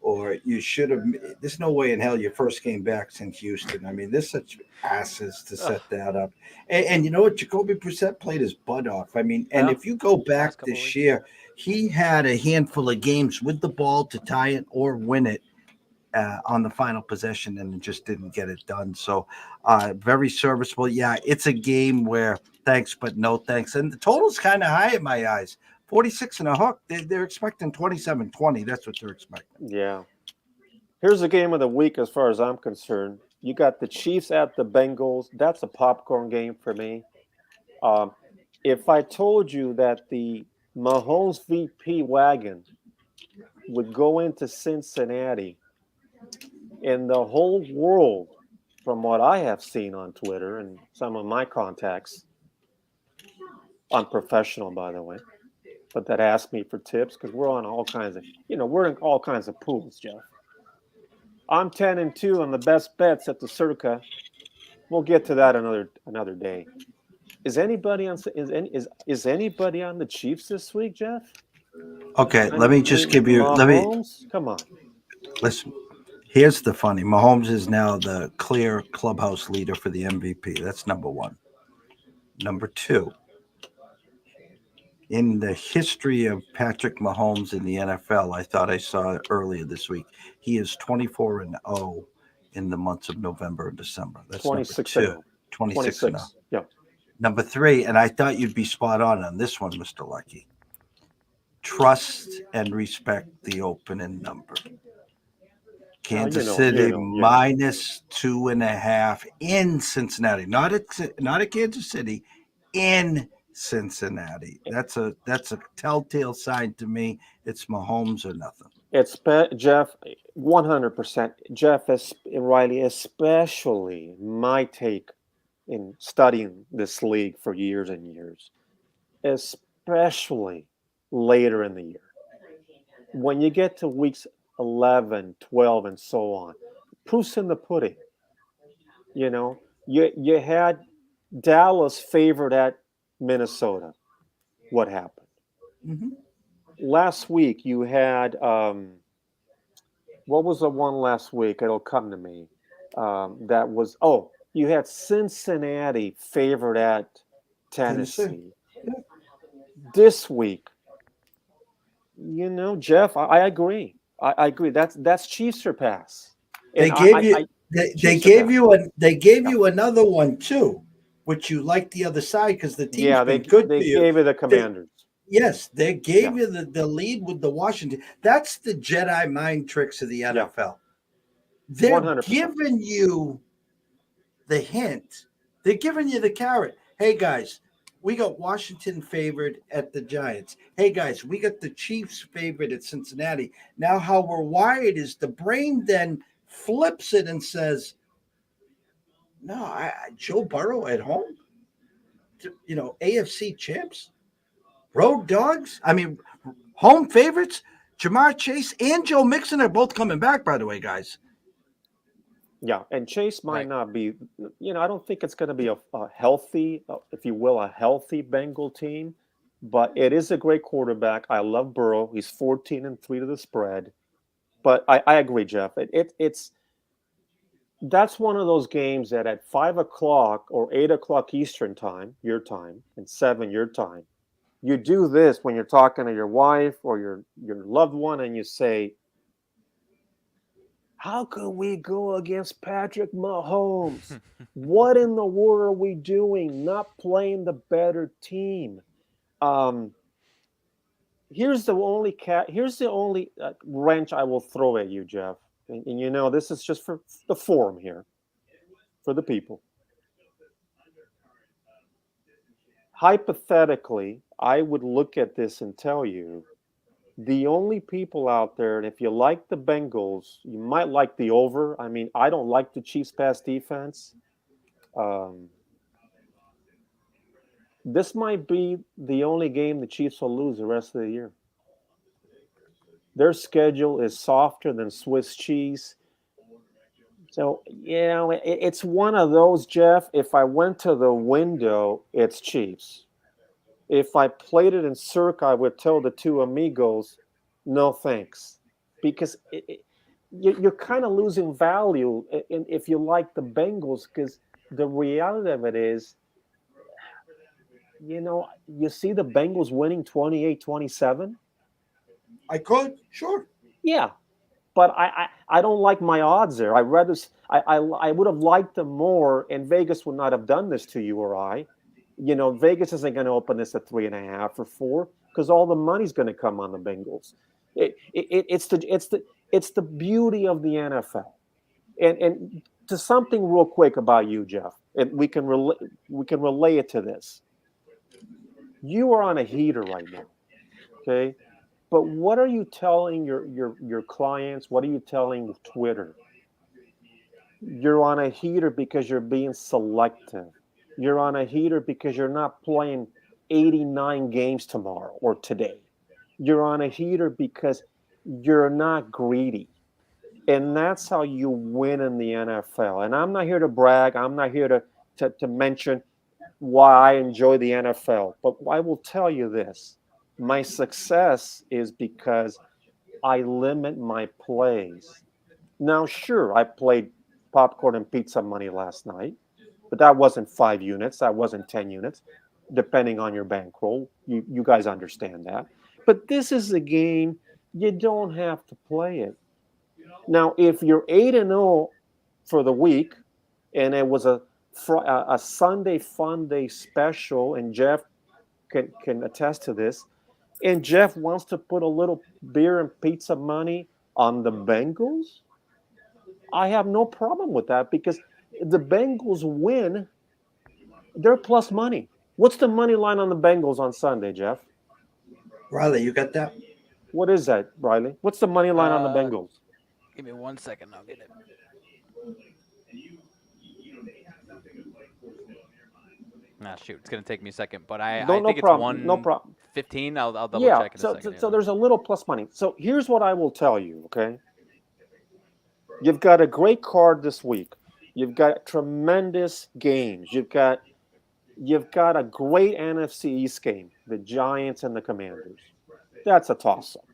or you should have. There's no way in hell your first game back's in Houston. I mean, there's such asses to set that up. And you know what? Jacoby Brissett played his butt off. I mean, and if you go back this year, he had a handful of games with the ball to tie it or win it on the final possession, and just didn't get it done. So very serviceable. Yeah, it's a game where thanks, but no thanks. And the total's kind of high in my eyes. 46 and a hook. They're expecting 27-20. That's what they're expecting. Yeah. Here's the game of the week as far as I'm concerned. You got the Chiefs at the Bengals. That's a popcorn game for me. If I told you that the Mahomes VP wagon would go into Cincinnati, and the whole world, from what I have seen on Twitter and some of my contacts, unprofessional, by the way, but that asked me for tips, because we're on all kinds of, we're in all kinds of pools, Jeff. I'm 10-2 on the best bets at the CIRCA. We'll get to that another day. Is anybody on the Chiefs this week, Jeff? Okay, let me just give you. Mahomes? Come on. Listen. Here's the funny: Mahomes is now the clear clubhouse leader for the MVP. That's number one. Number two, in the history of Patrick Mahomes in the NFL, I thought I saw earlier this week, he is 24-0 in the months of November and December. That's number 26 and two. 0. 26-0. Yeah. Number three, and I thought you'd be spot on this one, Mr. Lucky. Trust and respect the opening number. Kansas City minus 2.5 in Cincinnati, not at Kansas City, in Cincinnati. That's a telltale sign to me. It's Mahomes or nothing. It's Jeff, 100%. Jeff Riley, especially my take in studying this league for years and years, especially later in the year. When you get to weeks 11, 12, and so on, proof's in the pudding. You know, you had Dallas favored at Minnesota. What happened? Mm-hmm. Last week you had what was the one last week? It'll come to me. That was you had Cincinnati favored at Tennessee. Yeah. This week, Jeff, I agree. I agree. That's Chiefs surpass. They gave you they gave you another one too, which you like the other side because the team's been good they for you. gave you the Commanders. Yes, they gave you the lead with the Washington. That's the Jedi mind tricks of the NFL. Yeah. They're 100%. giving you the hint. They're giving you the carrot. Hey, guys, we got Washington favored at the Giants. Hey, guys, we got the Chiefs favored at Cincinnati. Now, how we're wired is the brain then flips it and says, no, Joe Burrow at home? AFC champs? Road dogs? I mean, home favorites? Jamar Chase and Joe Mixon are both coming back, by the way, guys. Yeah, and Chase might not be, I don't think it's going to be a healthy, if you will, a healthy Bengal team, but it is a great quarterback. I love Burrow. He's 14-3 to the spread. But I agree, Jeff. That's one of those games that at 5 o'clock or 8 o'clock Eastern time, your time, and 7 your time, you do this when you're talking to your wife or your loved one and you say, how can we go against Patrick Mahomes? What in the world are we doing? Not playing the better team. Here's the only wrench I will throw at you, Jeff. And this is just for the forum here, for the people. Hypothetically, I would look at this and tell you, the only people out there, and if you like the Bengals, you might like the over. I mean, I don't like the Chiefs' pass defense. This might be the only game the Chiefs will lose the rest of the year. Their schedule is softer than Swiss cheese. So, it's one of those, Jeff. If I went to the window, it's Chiefs. If I played it in CIRCA, I would tell the two amigos, no thanks. Because you're kind of losing value if you like the Bengals, because the reality of it is, you see the Bengals winning 28-27. I could, sure. Yeah. But I don't like my odds there. I would have liked them more, and Vegas would not have done this to you or I. Vegas isn't going to open this at 3.5 or 4 because all the money's going to come on the Bengals. It's the beauty of the NFL. And to something real quick about you, Jeff, and we can relay it to this. You are on a heater right now, okay? But what are you telling your clients? What are you telling Twitter? You're on a heater because you're being selective. You're on a heater because you're not playing 89 games tomorrow or today. You're on a heater because you're not greedy. And that's how you win in the NFL. And I'm not here to brag. I'm not here to mention why I enjoy the NFL. But I will tell you this. My success is because I limit my plays. Now, sure, I played popcorn and pizza money last night, but that wasn't 5 units. That wasn't 10 units, depending on your bankroll. You guys understand that. But this is a game you don't have to play it. Now, if you're 8-0 for the week, and it was a Sunday Fun Day special, and Jeff can attest to this, and Jeff wants to put a little beer and pizza money on the Bengals, I have no problem with that because the Bengals win, they're plus money. What's the money line on the Bengals on Sunday, Jeff? Riley, you got that? What is that, Riley? What's the money line on the Bengals? Give me 1 second. I'll get it. Nah, shoot. It's going to take me a second, but I think it's 115. I'll double check in a second. So there's a little plus money. So here's what I will tell you, okay? You've got a great card this week. You've got tremendous games. You've got a great NFC East game, the Giants and the Commanders. That's a toss-up.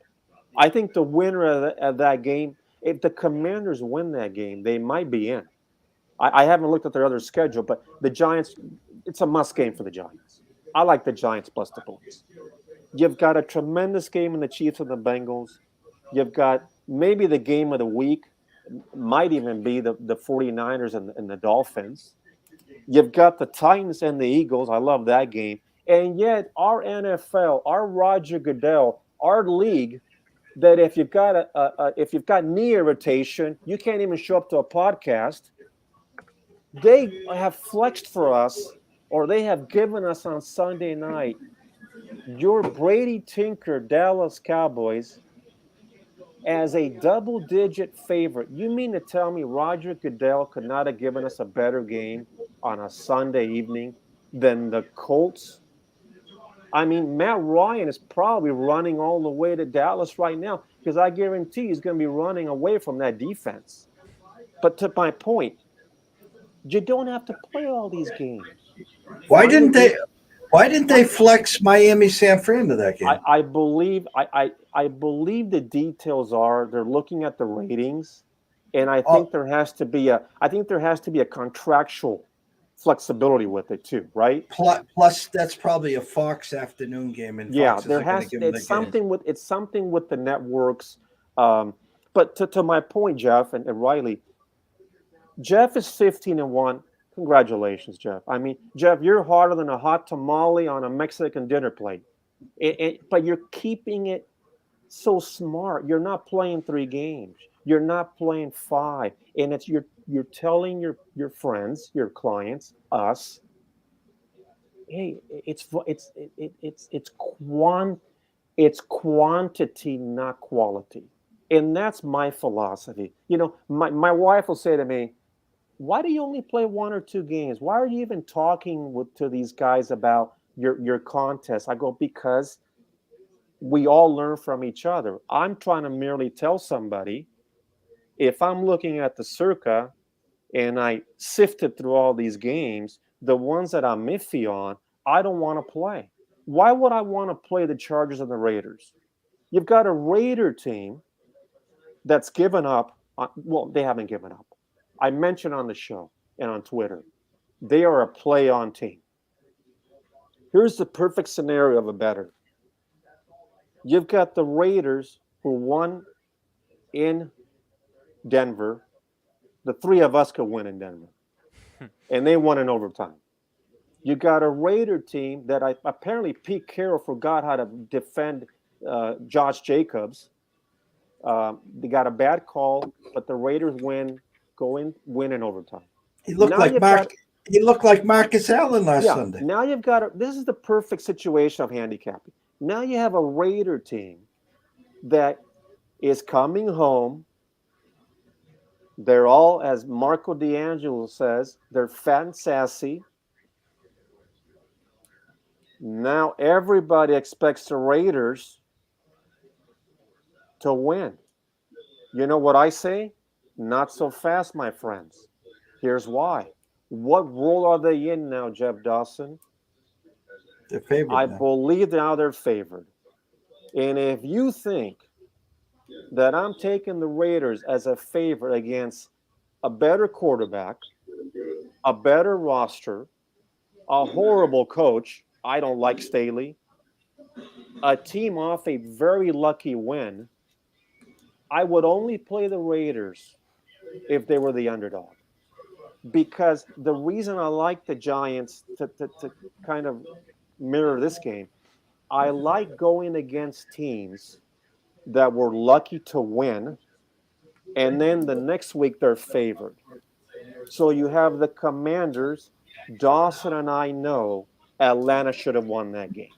I think the winner of that game, if the Commanders win that game, they might be in. I haven't looked at their other schedule, but the Giants, it's a must game for the Giants. I like the Giants plus the points. You've got a tremendous game in the Chiefs and the Bengals. You've got maybe the game of the week, might even be the 49ers and the Dolphins. You've got the Titans and the Eagles. I love that game. And yet our NFL, our Roger Goodell, our league, that if you've got knee irritation, you can't even show up to a podcast. They have flexed for us, or they have given us on Sunday night, your Brady Tinker Dallas Cowboys as a double-digit favorite. You mean to tell me Roger Goodell could not have given us a better game on a Sunday evening than the Colts? I mean, Matt Ryan is probably running all the way to Dallas right now because I guarantee he's going to be running away from that defense. But to my point, you don't have to play all these games. Why didn't they flex Miami San Fran to that game? I believe the details are they're looking at the ratings, and I think there has to be a contractual flexibility with it too, right? Plus that's probably a Fox afternoon game, and Fox it's something with the networks. But to my point, Jeff and Riley, Jeff is 15-1. Congratulations, Jeff. I mean, Jeff, you're harder than a hot tamale on a Mexican dinner plate. But you're keeping it so smart. You're not playing 3 games. You're not playing 5. And it's you're telling your friends, your clients, us, hey, it's quantity, not quality. And that's my philosophy. You know, my wife will say to me, why do you only play 1 or 2 games? Why are you even talking to these guys about your contest? I go, because we all learn from each other. I'm trying to merely tell somebody, if I'm looking at the CIRCA and I sifted through all these games, the ones that I'm iffy on, I don't want to play. Why would I want to play the Chargers and the Raiders? You've got a Raider team that's given up. Well, they haven't given up. I mentioned on the show and on Twitter, they are a play-on team. Here's the perfect scenario of a bettor. You've got the Raiders who won in Denver. The 3 of us could win in Denver. And they won in overtime. You got a Raider team that apparently Pete Carroll forgot how to defend Josh Jacobs. They got a bad call, but the Raiders win in overtime. He looked like Marcus Allen last Sunday. Now you've got this is the perfect situation of handicapping. Now you have a Raider team that is coming home. They're all, as Marco D'Angelo says, they're fat and sassy. Now everybody expects the Raiders to win. You know what I say? Not so fast, my friends. Here's why. What role are they in now, Jeff Dawson? They're favored. I believe now they're favored. And if you think that I'm taking the Raiders as a favorite against a better quarterback, a better roster, a horrible coach. I don't like Staley. A team off a very lucky win. I would only play the Raiders if they were the underdog. Because the reason I like the Giants to kind of mirror this game, I like going against teams that were lucky to win, and then the next week they're favored. So you have the Commanders. Dawson and I know Atlanta should have won that game.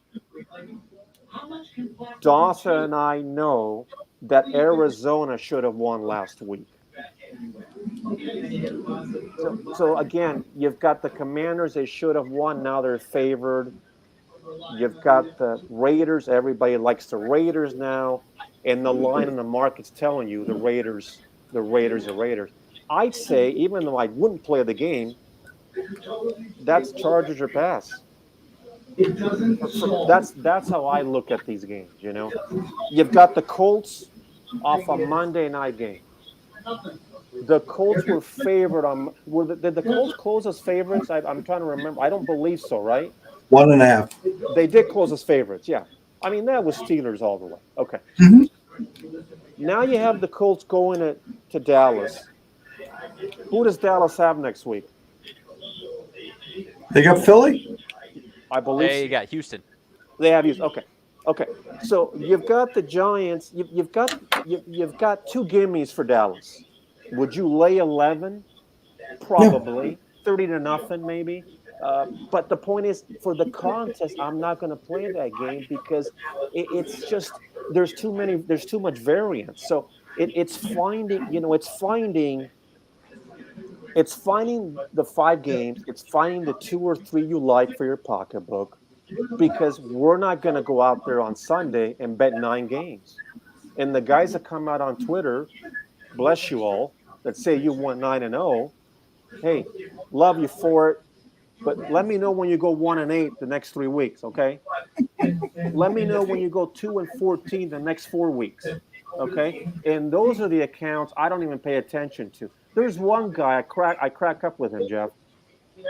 Dawson and I know that Arizona should have won last week. So again, you've got the Commanders, they should have won, now they're favored. You've got the Raiders, everybody likes the Raiders now, and the line in the market's telling you the Raiders, the Raiders, the Raiders. I'd say, even though I wouldn't play the game, that's Chargers or pass. That's how I look at these games. You've got the Colts off a Monday night game. The Colts were favored on. Did the Colts close as favorites? I'm trying to remember. I don't believe so. Right? 1.5. They did close as favorites. Yeah. I mean, that was Steelers all the way. Okay. Mm-hmm. Now you have the Colts going to Dallas. Who does Dallas have next week? They got Philly? I believe They got Houston. They have Houston. Okay. So you've got the Giants. You've got two gimmies for Dallas. Would you lay 11? Probably. 30-0, maybe. But the point is, for the contest, I'm not going to play that game because it's just there's too much variance. So it's finding the 5 games. It's finding the 2 or 3 you like for your pocketbook, because we're not going to go out there on Sunday and bet 9 games. And the guys that come out on Twitter, bless you all, that say you won 9-0, hey, love you for it, but let me know when you go 1-8 the next 3 weeks, okay? Let me know when you go 2-14 the next 4 weeks, okay? And those are the accounts I don't even pay attention to. There's one guy I crack up with him, Jeff.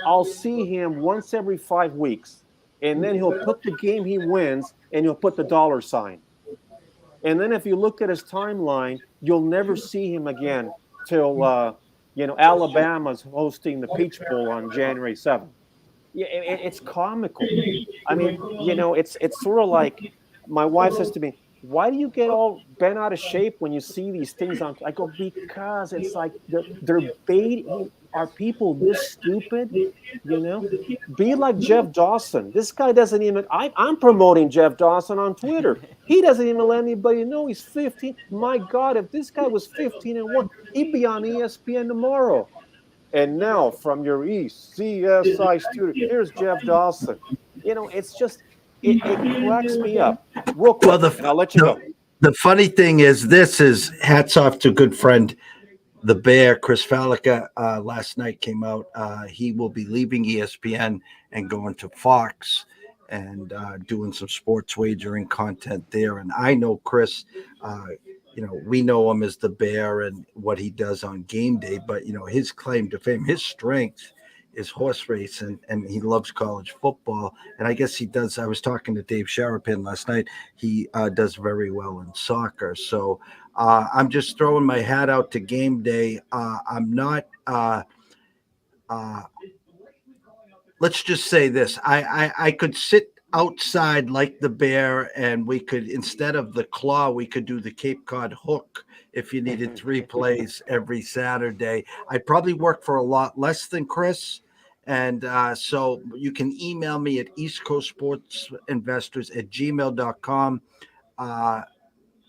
I'll see him once every 5 weeks, and then he'll put the game he wins and he'll put the dollar sign. And then if you look at his timeline, you'll never see him again till Alabama's hosting the Peach Bowl on January 7th. Yeah, it's comical. I mean, it's sort of like my wife says to me, "Why do you get all bent out of shape when you see these things on?" I go, "Because it's like they're baiting. Are people this stupid? Be like Jeff Dawson. This guy doesn't even. I'm promoting Jeff Dawson on Twitter. He doesn't even let anybody know he's 15. My God, if this guy was 15-1, he'd be on ESPN tomorrow." And now from your East CSI studio, here's Jeff Dawson. It's just it cracks me up. Real quick, and I'll let you go. The funny thing is, this is hats off to a good friend, the Bear, Chris Fallica. Last night came out. He will be leaving ESPN and going to Fox and doing some sports wagering content there. And I know Chris. We know him as the Bear and what he does on game day, but his claim to fame, his strength is horse racing, and he loves college football. And I guess he does. I was talking to Dave Sharapin last night. He does very well in soccer. So I'm just throwing my hat out to game day. I'm not. Let's just say this. I could sit outside like the Bear, and we could, instead of the claw, we could do the Cape Cod hook if you needed 3 plays every Saturday. I'd probably work for a lot less than Chris. And so you can email me at eastcoastsportsinvestors@gmail.com.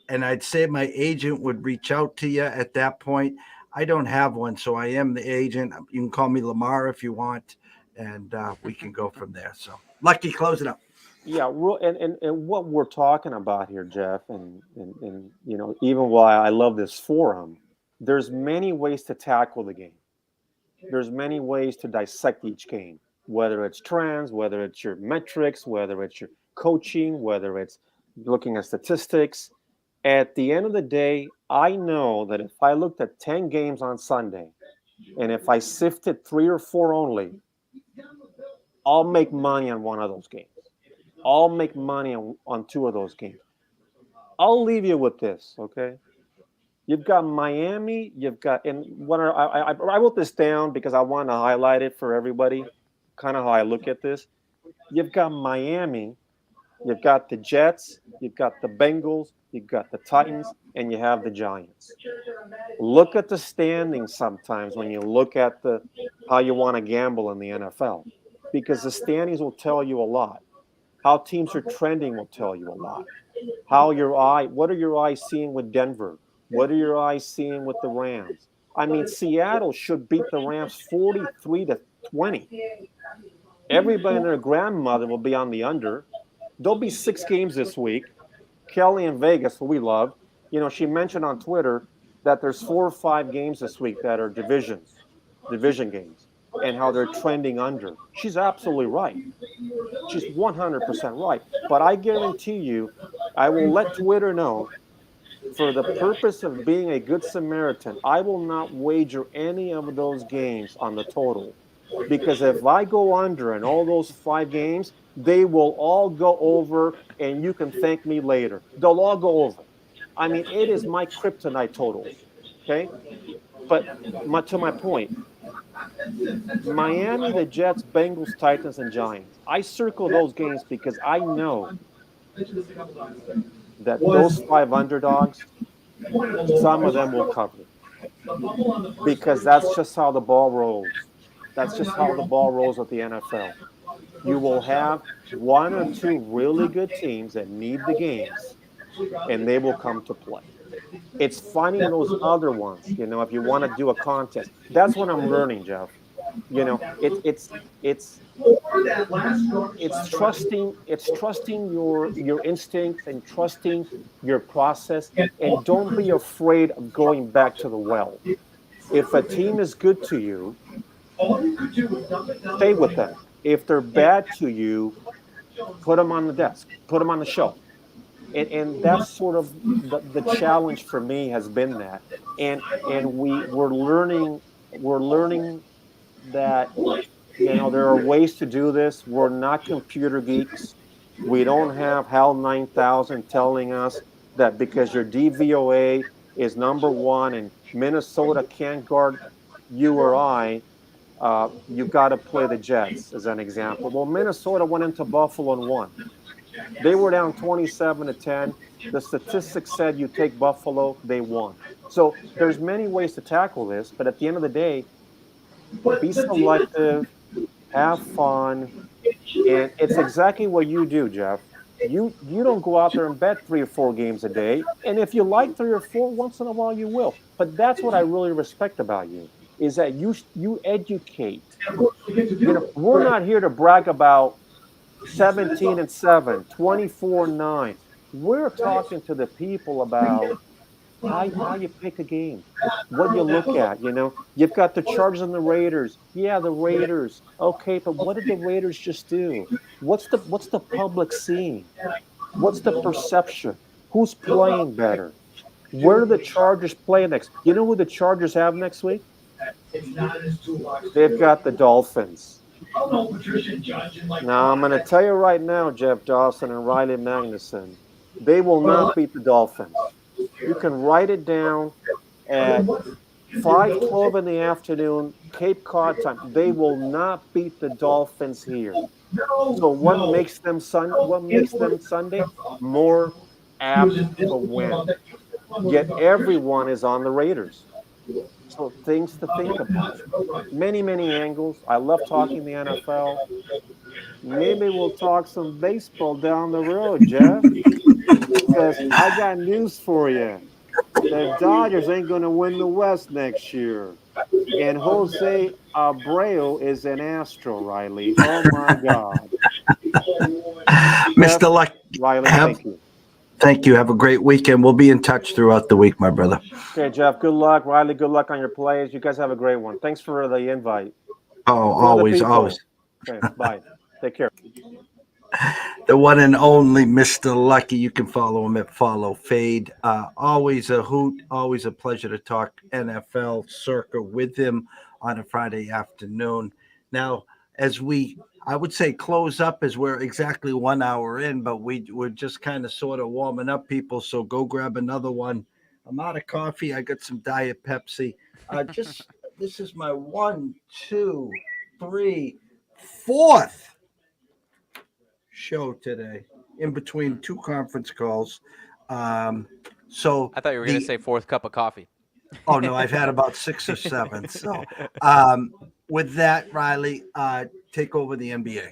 And I'd say my agent would reach out to you at that point. I don't have one, so I am the agent. You can call me Lamar if you want, and we can go from there. So, Lucky, close it up. Yeah, and what we're talking about here, Jeff, and even while I love this forum, there's many ways to tackle the game. There's many ways to dissect each game, whether it's trends, whether it's your metrics, whether it's your coaching, whether it's looking at statistics. At the end of the day, I know that if I looked at 10 games on Sunday, and if I sifted 3 or 4 only, I'll make money on one of those games. I'll make money on 2 of those games. I'll leave you with this, okay? You've got Miami. You've got, and what I wrote this down because I want to highlight it for everybody, kind of how I look at this. You've got Miami, you've got the Jets, you've got the Bengals, you've got the Titans, and you have the Giants. Look at the standings sometimes when you look at how you want to gamble in the NFL, because the standings will tell you a lot. How teams are trending will tell you a lot. What are your eyes seeing with Denver? What are your eyes seeing with the Rams? I mean, Seattle should beat the Rams 43-20. Everybody and their grandmother will be on the under. There'll be 6 games this week. Kelly in Vegas, who we love, she mentioned on Twitter that there's 4 or 5 games this week that are division games, and how they're trending under. She's absolutely right. She's 100% right. But I guarantee you, I will let Twitter know, for the purpose of being a good Samaritan, I will not wager any of those games on the total. Because if I go under in all those 5 games, they will all go over, and you can thank me later. They'll all go over. I mean, it is my kryptonite totals. Okay? But to my point, Miami, the Jets, Bengals, Titans, and Giants. I circle those games because I know that those 5 underdogs, some of them will cover. Because that's just how the ball rolls. That's just how the ball rolls with the NFL. You will have 1 or 2 really good teams that need the games, and they will come to play. It's finding those other ones, if you want to do a contest. That's what I'm learning, Jeff. It's trusting your instincts and trusting your process, and don't be afraid of going back to the well. If a team is good to you, stay with them. If they're bad to you, put them on the desk, put them on the shelf. And that's sort of the challenge for me has been that. And we're learning that there are ways to do this. We're not computer geeks. We don't have HAL 9000 telling us that because your DVOA is number 1 and Minnesota can't guard you or I, you got to play the Jets, as an example. Well, Minnesota went into Buffalo and won. They were down 27-10. The statistics said you take Buffalo, they won. So there's many ways to tackle this, but at the end of the day, be selective, have fun, and it's exactly what you do, Jeff. You don't go out there and bet 3 or 4 games a day, and if you like 3 or 4, once in a while you will. But that's what I really respect about you, is that you educate. We're not here to brag about 17-7, 24-9. We're talking to the people about how you pick a game, what you look at. You've got the Chargers and the Raiders. Yeah, the Raiders. Okay, but what did the Raiders just do? What's the public seeing? What's the perception? Who's playing better? Where do the Chargers play next? You know who the Chargers have next week? They've got the Dolphins. Now, I'm going to tell you right now, Jeff Dawson and Riley Magnuson, they will not beat the Dolphins. You can write it down at 5:12 in the afternoon, Cape Cod time. They will not beat the Dolphins here. So what makes them Sunday? More apt to win. Yet everyone is on the Raiders. So things to think about. Many, many angles. I love talking the NFL. Maybe we'll talk some baseball down the road, Jeff. Because I got news for you. The Dodgers ain't going to win the West next year. And Jose Abreu is an Astro, Riley. Oh, my God. Mr. Luck, Riley, thank you. Thank you. Have a great weekend. We'll be in touch throughout the week, my brother. Okay, Jeff, good luck. Riley, good luck on your plays. You guys have a great one. Thanks for the invite. Oh, always. Okay, bye. Take care. The one and only Mr. Lucky. You can follow him at Follow Fade. Always a hoot, always a pleasure to talk NFL circa with him on a Friday afternoon. Now, as I would say close up as we're exactly 1 hour in, but we're just kind of sort of warming up, people. So go grab another one. I'm out of coffee. I got some Diet Pepsi. Just this is my 1, 2, 3, 4th show today in between 2 conference calls. So I thought you were going to say 4th cup of coffee. Oh no, I've had about 6 or 7. So with that, Riley, take over the NBA.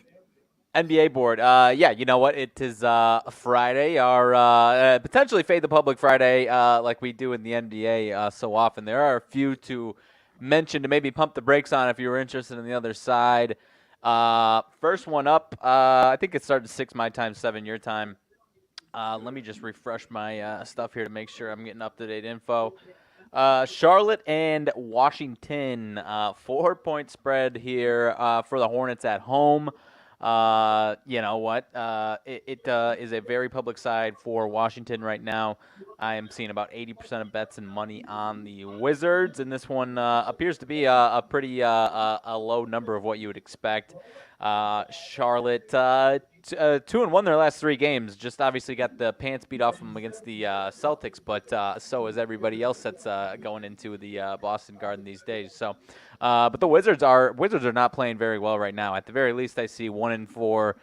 NBA board. Yeah, you know what? It is Friday, our potentially Fade the Public Friday, like we do in the NBA so often. There are a few to mention to maybe pump the brakes on if you were interested in the other side. First one up, I think it started 6 my time, 7 your time. Let me just refresh my stuff here to make sure I'm getting up-to-date info. Charlotte and Washington, 4-point spread here for the Hornets at home. You know what? It is a very public side for Washington right now. I am seeing about 80% of bets and money on the Wizards, and this one appears to be a pretty a low number of what you would expect. Charlotte 2-1 their last 3 games. Just obviously got the pants beat off them against the Celtics, but so is everybody else that's going into the Boston Garden these days. So, but the Wizards are not playing very well right now. At the very least, I see 1-4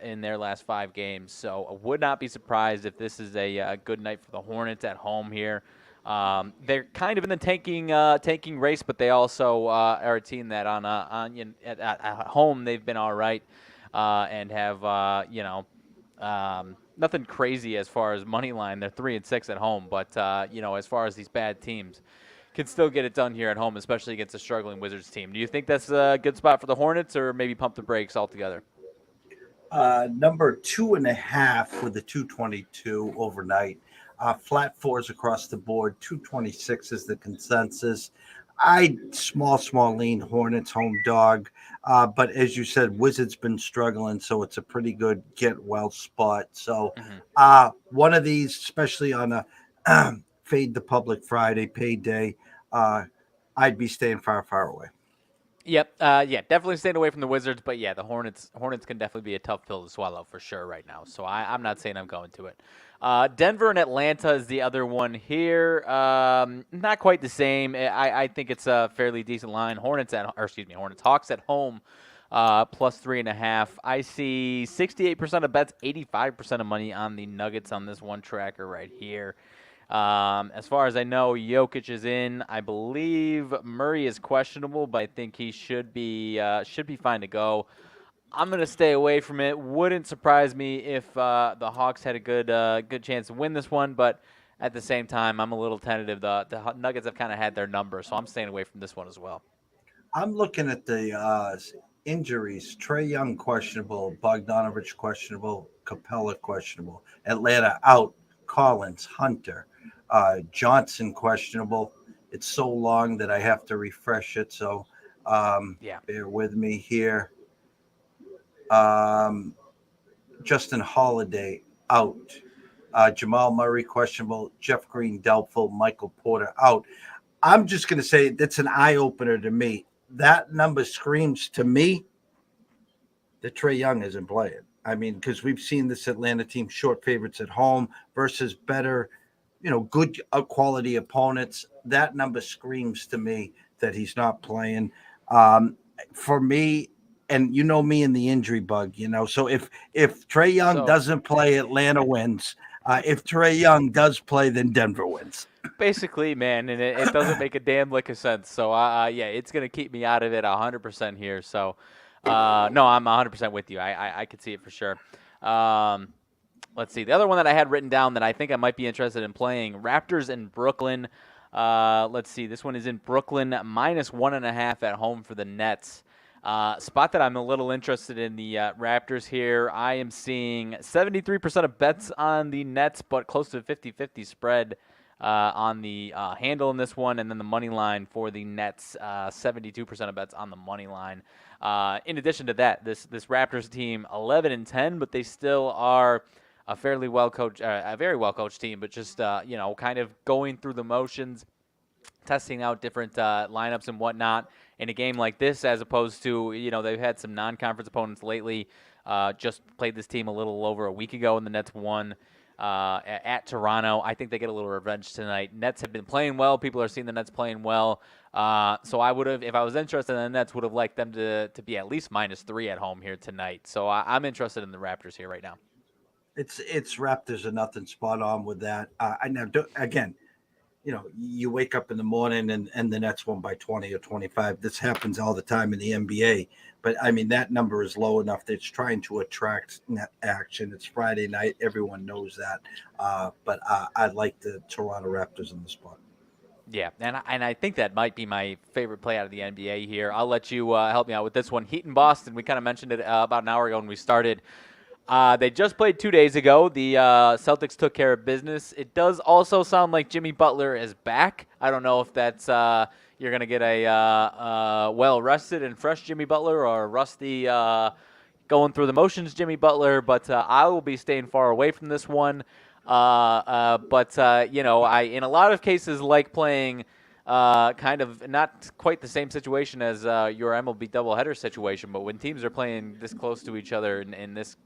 in their last 5 games. So I would not be surprised if this is a good night for the Hornets at home here. They're kind of in the tanking race, but they also are a team that at home they've been all right and have nothing crazy as far as money line. They're 3-6 at home, but as far as these bad teams, can still get it done here at home, especially against a struggling Wizards team. Do you think that's a good spot for the Hornets, or maybe pump the brakes altogether? Number 2.5 with the 222 overnight. Flat 4s across the board. 226 is the consensus. Small lean Hornets home dog. But as you said, Wizards been struggling, so it's a pretty good get well spot. So one of these, especially on a Fade the Public Friday payday, I'd be staying far away. Yep. Yeah, definitely staying away from the Wizards, but yeah, the Hornets can definitely be a tough pill to swallow for sure right now. So I'm not saying I'm going to it. Denver and Atlanta is the other one here. Not quite the same. I think it's a fairly decent line. Hawks at home, plus 3.5. I see 68% of bets, 85% of money on the Nuggets on this one tracker right here. As far as I know, Jokic is in. I believe Murray is questionable, but I think he should be fine to go. I'm going to stay away from it. Wouldn't surprise me if the Hawks had a good chance to win this one, but at the same time, I'm a little tentative. The Nuggets have kind of had their number, so I'm staying away from this one as well. I'm looking at the injuries. Trae Young questionable, Bogdanovich questionable, Capella questionable, Atlanta out, Collins, Hunter. Johnson questionable. It's so long that I have to refresh it. So bear with me here. Justin Holiday out. Jamal Murray questionable. Jeff Green doubtful. Michael Porter out. I'm just going to say that's an eye opener to me. That number screams to me that Trae Young isn't playing. I mean, because we've seen this Atlanta team short favorites at home versus better, good quality opponents. That number screams to me that he's not playing. For me, and me and the injury bug, so if Trae Young doesn't play, Atlanta wins. If Trae Young does play, then Denver wins. Basically, man, and it doesn't make a damn lick of sense. So, it's going to keep me out of it 100% here. So, no, I'm 100% with you. I could see it for sure. Let's see. The other one that I had written down that I think I might be interested in playing, Raptors in Brooklyn. Let's see. This one is in Brooklyn, minus 1.5 at home for the Nets. Spot that I'm a little interested in the Raptors here. I am seeing 73% of bets on the Nets, but close to 50-50 spread on the handle in this one, and then the money line for the Nets, 72% of bets on the money line. In addition to that, this Raptors team 11-10, but they still are a fairly a very well coached team, but just kind of going through the motions, testing out different lineups and whatnot in a game like this, as opposed to they've had some non-conference opponents lately. Just played this team a little over a week ago, and the Nets won at Toronto. I think they get a little revenge tonight. Nets have been playing well. People are seeing the Nets playing well. So I would have, if I was interested in the Nets, would have liked them to be at least -3 at home here tonight. So I'm interested in the Raptors here right now. It's Raptors are nothing, spot on with that. I now again, you wake up in the morning and the Nets won by 20 or 25. This happens all the time in the NBA. But, I mean, that number is low enough that it's trying to attract net action. It's Friday night. Everyone knows that. But I like the Toronto Raptors in the spot. Yeah, and I think that might be my favorite play out of the NBA here. I'll let you help me out with this one. Heat in Boston. We kind of mentioned it about an hour ago when we started. They just played 2 days ago. The Celtics took care of business. It does also sound like Jimmy Butler is back. I don't know if that's you're going to get a well-rested and fresh Jimmy Butler or rusty going through the motions Jimmy Butler, but I will be staying far away from this one. But I in a lot of cases like playing kind of not quite the same situation as your MLB doubleheader situation, but when teams are playing this close to each other in this,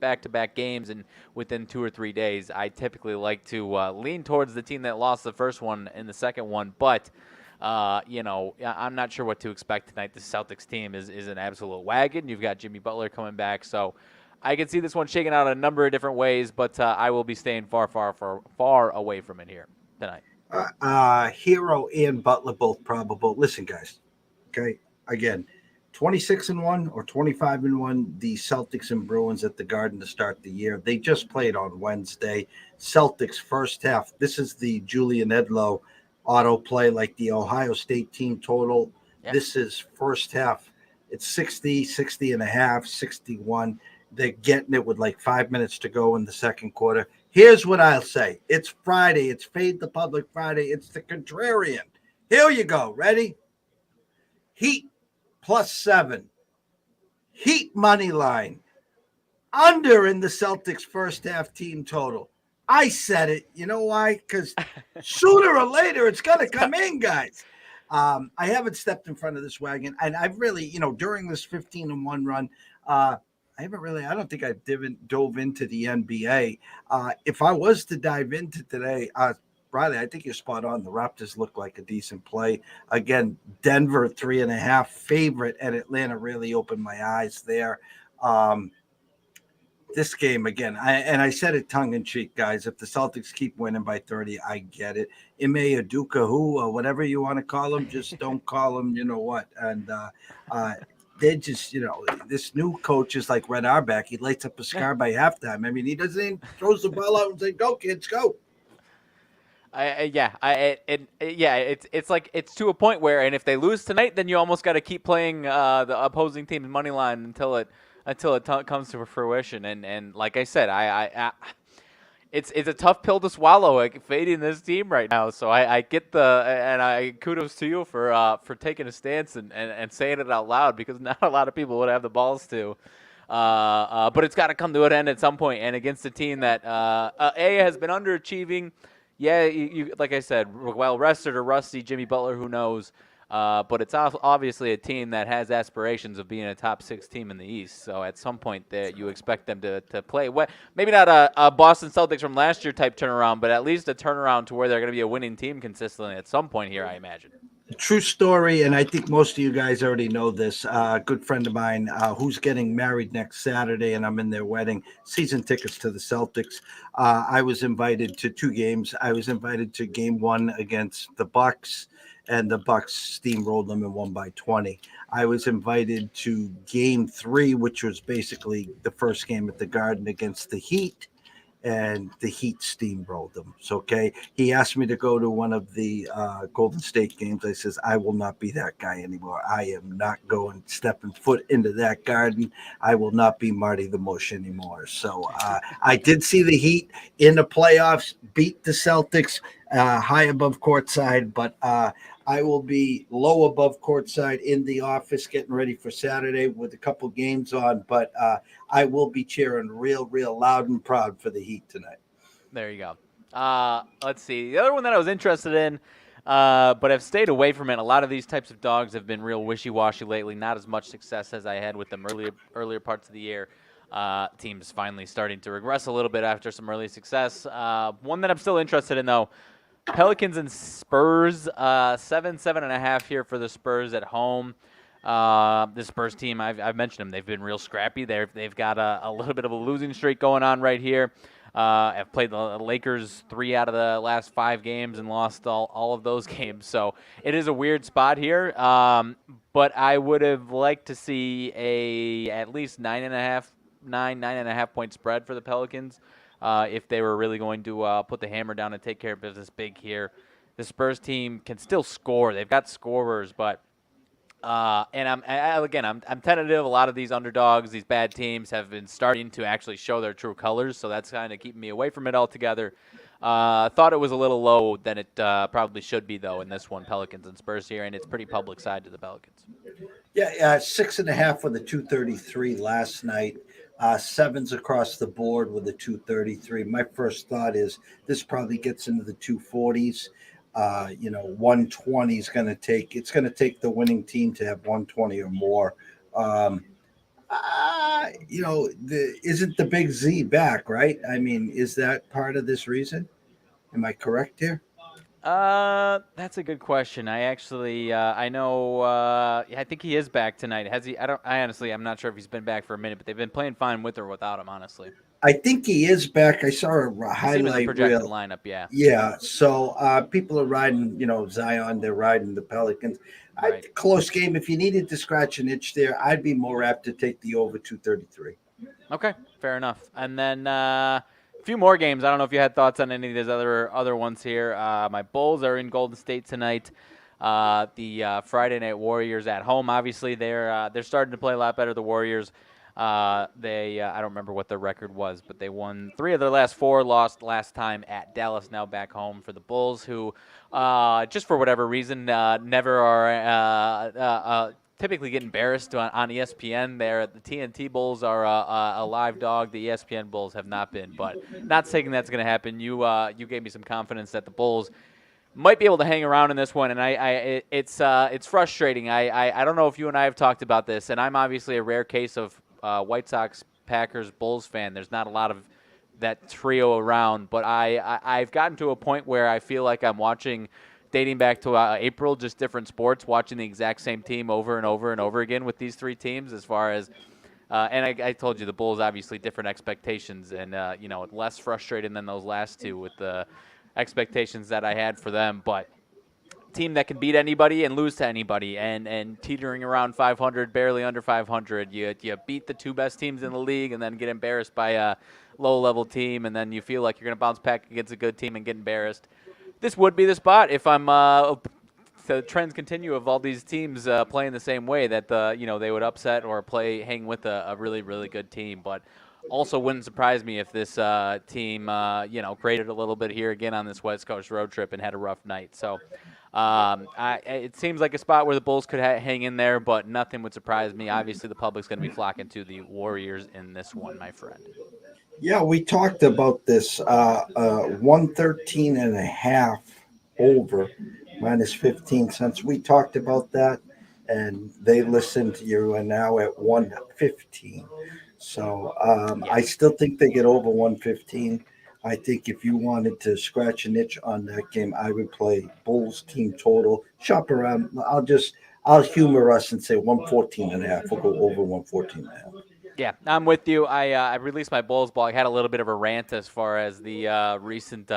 back-to-back games and within 2 or 3 days, I typically like to lean towards the team that lost the first one in the second one. But, I'm not sure what to expect tonight. The Celtics team is an absolute wagon. You've got Jimmy Butler coming back, so I can see this one shaking out a number of different ways, but I will be staying far away from it here tonight. Hero and Butler both probable. Listen, guys. Okay, again, 26-1 or 25-1. The Celtics and Bruins at the Garden to start the year. They just played on Wednesday. Celtics first half. This is the Julian Edlow auto play, like the Ohio State team total. Yeah. This is first half. It's 60 and a half, 61. They're getting it with like 5 minutes to go in the second quarter. Here's what I'll say. It's Friday. It's Fade the Public Friday. It's the contrarian. Here you go. Ready? Heat +7. Heat money line. Under in the Celtics first half team total. I said it. You know why? Because sooner or later it's going to come in, guys. I haven't stepped in front of this wagon. And I've really, during this 15-1 run, I don't think I've dove into the NBA. If I was to dive into today, Riley, I think you're spot on. The Raptors look like a decent play. Again, Denver 3.5 favorite, and Atlanta really opened my eyes there. This game, again, I said it tongue-in-cheek, guys. If the Celtics keep winning by 30, I get it. Ime Udoka, or whatever you want to call him, just don't call him, you know what. And they just, this new coach is like Red Auerbach. He lights up a scar by halftime. I mean, he doesn't even throws the ball out and say, "Go, kids, go." It's like it's to a point where, and if they lose tonight, then you almost got to keep playing the opposing team's money line until it comes to fruition. And like I said, it's a tough pill to swallow, like fading this team right now. So I get I kudos to you for taking a stance and saying it out loud, because not a lot of people would have the balls to. But it's got to come to an end at some point, and against a team that has been underachieving. Yeah, you like I said, well rested or rusty Jimmy Butler, who knows? But it's obviously a team that has aspirations of being a top 6 team in the East. So at some point, you expect them to play. Maybe not a Boston Celtics from last year type turnaround, but at least a turnaround to where they're going to be a winning team consistently at some point here, I imagine. True story, and I think most of you guys already know this. A good friend of mine who's getting married next Saturday, and I'm in their wedding. Season tickets to the Celtics. I was invited to 2 games. I was invited to game 1 against the Bucks, and the Bucks steamrolled them and won by 20. I was invited to game 3, which was basically the first game at the Garden against the Heat, and the Heat steamrolled them. So, okay, he asked me to go to one of the Golden State games. I says, I will not be that guy anymore. I am not stepping foot into that garden. I will not be Marty the Mush anymore. So I did see the Heat in the playoffs beat the Celtics high above courtside, but I will be low above courtside in the office getting ready for Saturday with a couple games on, but I will be cheering real loud and proud for the Heat tonight. There you go. Let's see. The other one that I was interested in, but I've stayed away from it. A lot of these types of dogs have been real wishy-washy lately. Not as much success as I had with them earlier parts of the year. Teams finally starting to regress a little bit after some early success. One that I'm still interested in, though, Pelicans and Spurs. 7.5 here for the Spurs at home. The Spurs team, I've mentioned them. They've been real scrappy. They've got a little bit of a losing streak going on right here. I've played the Lakers 3 out of the last 5 games and lost all of those games. So it is a weird spot here. But I would have liked to see at least 9.5 point spread for the Pelicans if they were really going to put the hammer down and take care of business big here. The Spurs team can still score. They've got scorers, but and I'm tentative. A lot of these underdogs, these bad teams, have been starting to actually show their true colors, so that's kind of keeping me away from it altogether. Thought it was a little low than it probably should be, though, in this one, Pelicans and Spurs here, and it's pretty public side to the Pelicans. Yeah, 6.5 with the 233 last night. Sevens across the board with the 233. My first thought is this probably gets into the 240s. 120 is going to take. It's going to take the winning team to have 120 or more. Isn't the big Z back, right? I mean, is that part of this reason? Am I correct here? That's a good question. I actually, I know, I think he is back tonight. Has he? I'm not sure if he's been back for a minute, but they've been playing fine with or without him, honestly. I think he is back. I saw a highlight projected lineup, yeah. Yeah, so people are riding, Zion. They're riding the Pelicans. Right. Close game. If you needed to scratch an itch there, I'd be more apt to take the over 233. Okay, fair enough. And then a few more games. I don't know if you had thoughts on any of these other ones here. My Bulls are in Golden State tonight. The Friday Night Warriors at home. Obviously, they're starting to play a lot better. The Warriors. I don't remember what their record was, but they won 3 of their last 4, lost last time at Dallas, now back home for the Bulls, who just for whatever reason never are typically get embarrassed on ESPN. There, the TNT Bulls are a live dog. The ESPN Bulls have not been, but not saying that's going to happen. You gave me some confidence that the Bulls might be able to hang around in this one, and it's frustrating. I don't know if you and I have talked about this, and I'm obviously a rare case of White Sox, Packers, Bulls fan. There's not a lot of that trio around, but I've gotten to a point where I feel like I'm watching, dating back to April, just different sports, watching the exact same team over and over and over again with these 3 teams as far as and I told you the Bulls obviously different expectations and less frustrating than those last 2 with the expectations that I had for them, but team that can beat anybody and lose to anybody and teetering around 500, barely under 500. You beat the 2 best teams in the league and then get embarrassed by a low-level team, and then you feel like you're going to bounce back against a good team and get embarrassed. This would be the spot if I'm the trends continue of all these teams playing the same way that they would upset or hang with a really, really good team, but also wouldn't surprise me if this team, graded a little bit here again on this West Coast road trip and had a rough night. So it seems like a spot where the Bulls could hang in there, but nothing would surprise me. Obviously, the public's going to be flocking to the Warriors in this one, my friend. Yeah, we talked about this 113.5 over minus 15 cents. We talked about that, and they listened to you, and now at 115. So I still think they get over 115. I think if you wanted to scratch an itch on that game, I would play Bulls team total. Shop around. I'll humor us and say 114.5. We'll go over 114.5. Yeah, I'm with you. I released my Bulls blog. I had a little bit of a rant as far as the recent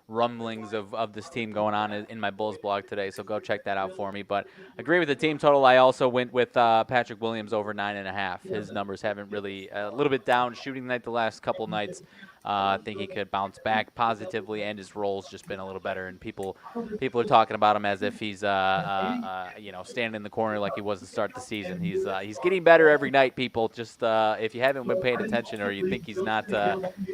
rumblings of this team going on in my Bulls blog today, so go check that out for me. But agree with the team total. I also went with Patrick Williams over 9.5. His numbers haven't really a little bit down shooting night the last couple nights. I think he could bounce back positively, and his role's just been a little better. And people are talking about him as if he's standing in the corner like he was to start the season. He's getting better every night. People just if you haven't been paying attention or you think he's not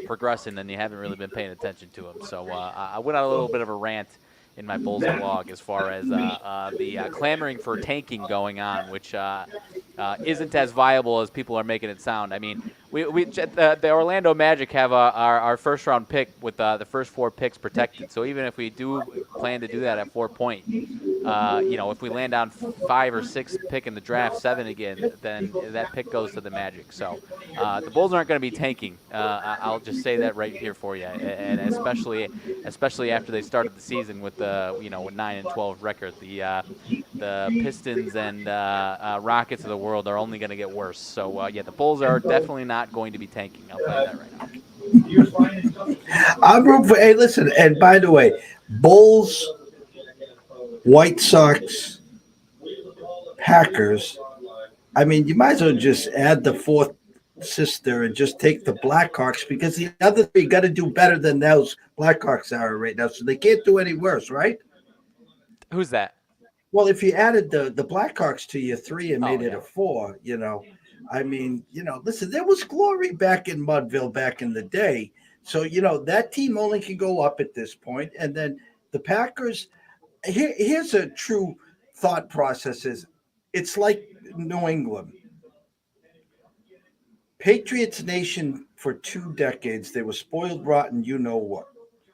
progressing, then you haven't really been paying attention to him. So I went on a little bit of a rant in my Bulls blog as far as the clamoring for tanking going on, which isn't as viable as people are making it sound. I mean, the Orlando Magic have our first round pick with the first 4 picks protected. So even if we do plan to do that at 4 point, if we land on 5 or 6 pick in the draft, 7 again, then that pick goes to the Magic. So the Bulls aren't going to be tanking. I'll just say that right here for you, and especially after they started the season with with 9-12 record, the Pistons and Rockets of the world are only going to get worse. So the Bulls are definitely not going to be tanking. I'll tell you that right now. I'm rooting for. Hey, listen, and by the way, Bulls, White Sox, Packers. I mean, you might as well just add the 4th sister and just take the Blackhawks, because the other 3 got to do better than those Blackhawks are right now, so they can't do any worse, right? Who's that? Well, if you added the Blackhawks to your 3 and made it yeah. a 4, I mean, listen, there was glory back in Mudville back in the day. So, that team only can go up at this point. And then the Packers, here's a true thought process is, it's like New England. Patriots Nation for 2 decades, they were spoiled rotten, you know what.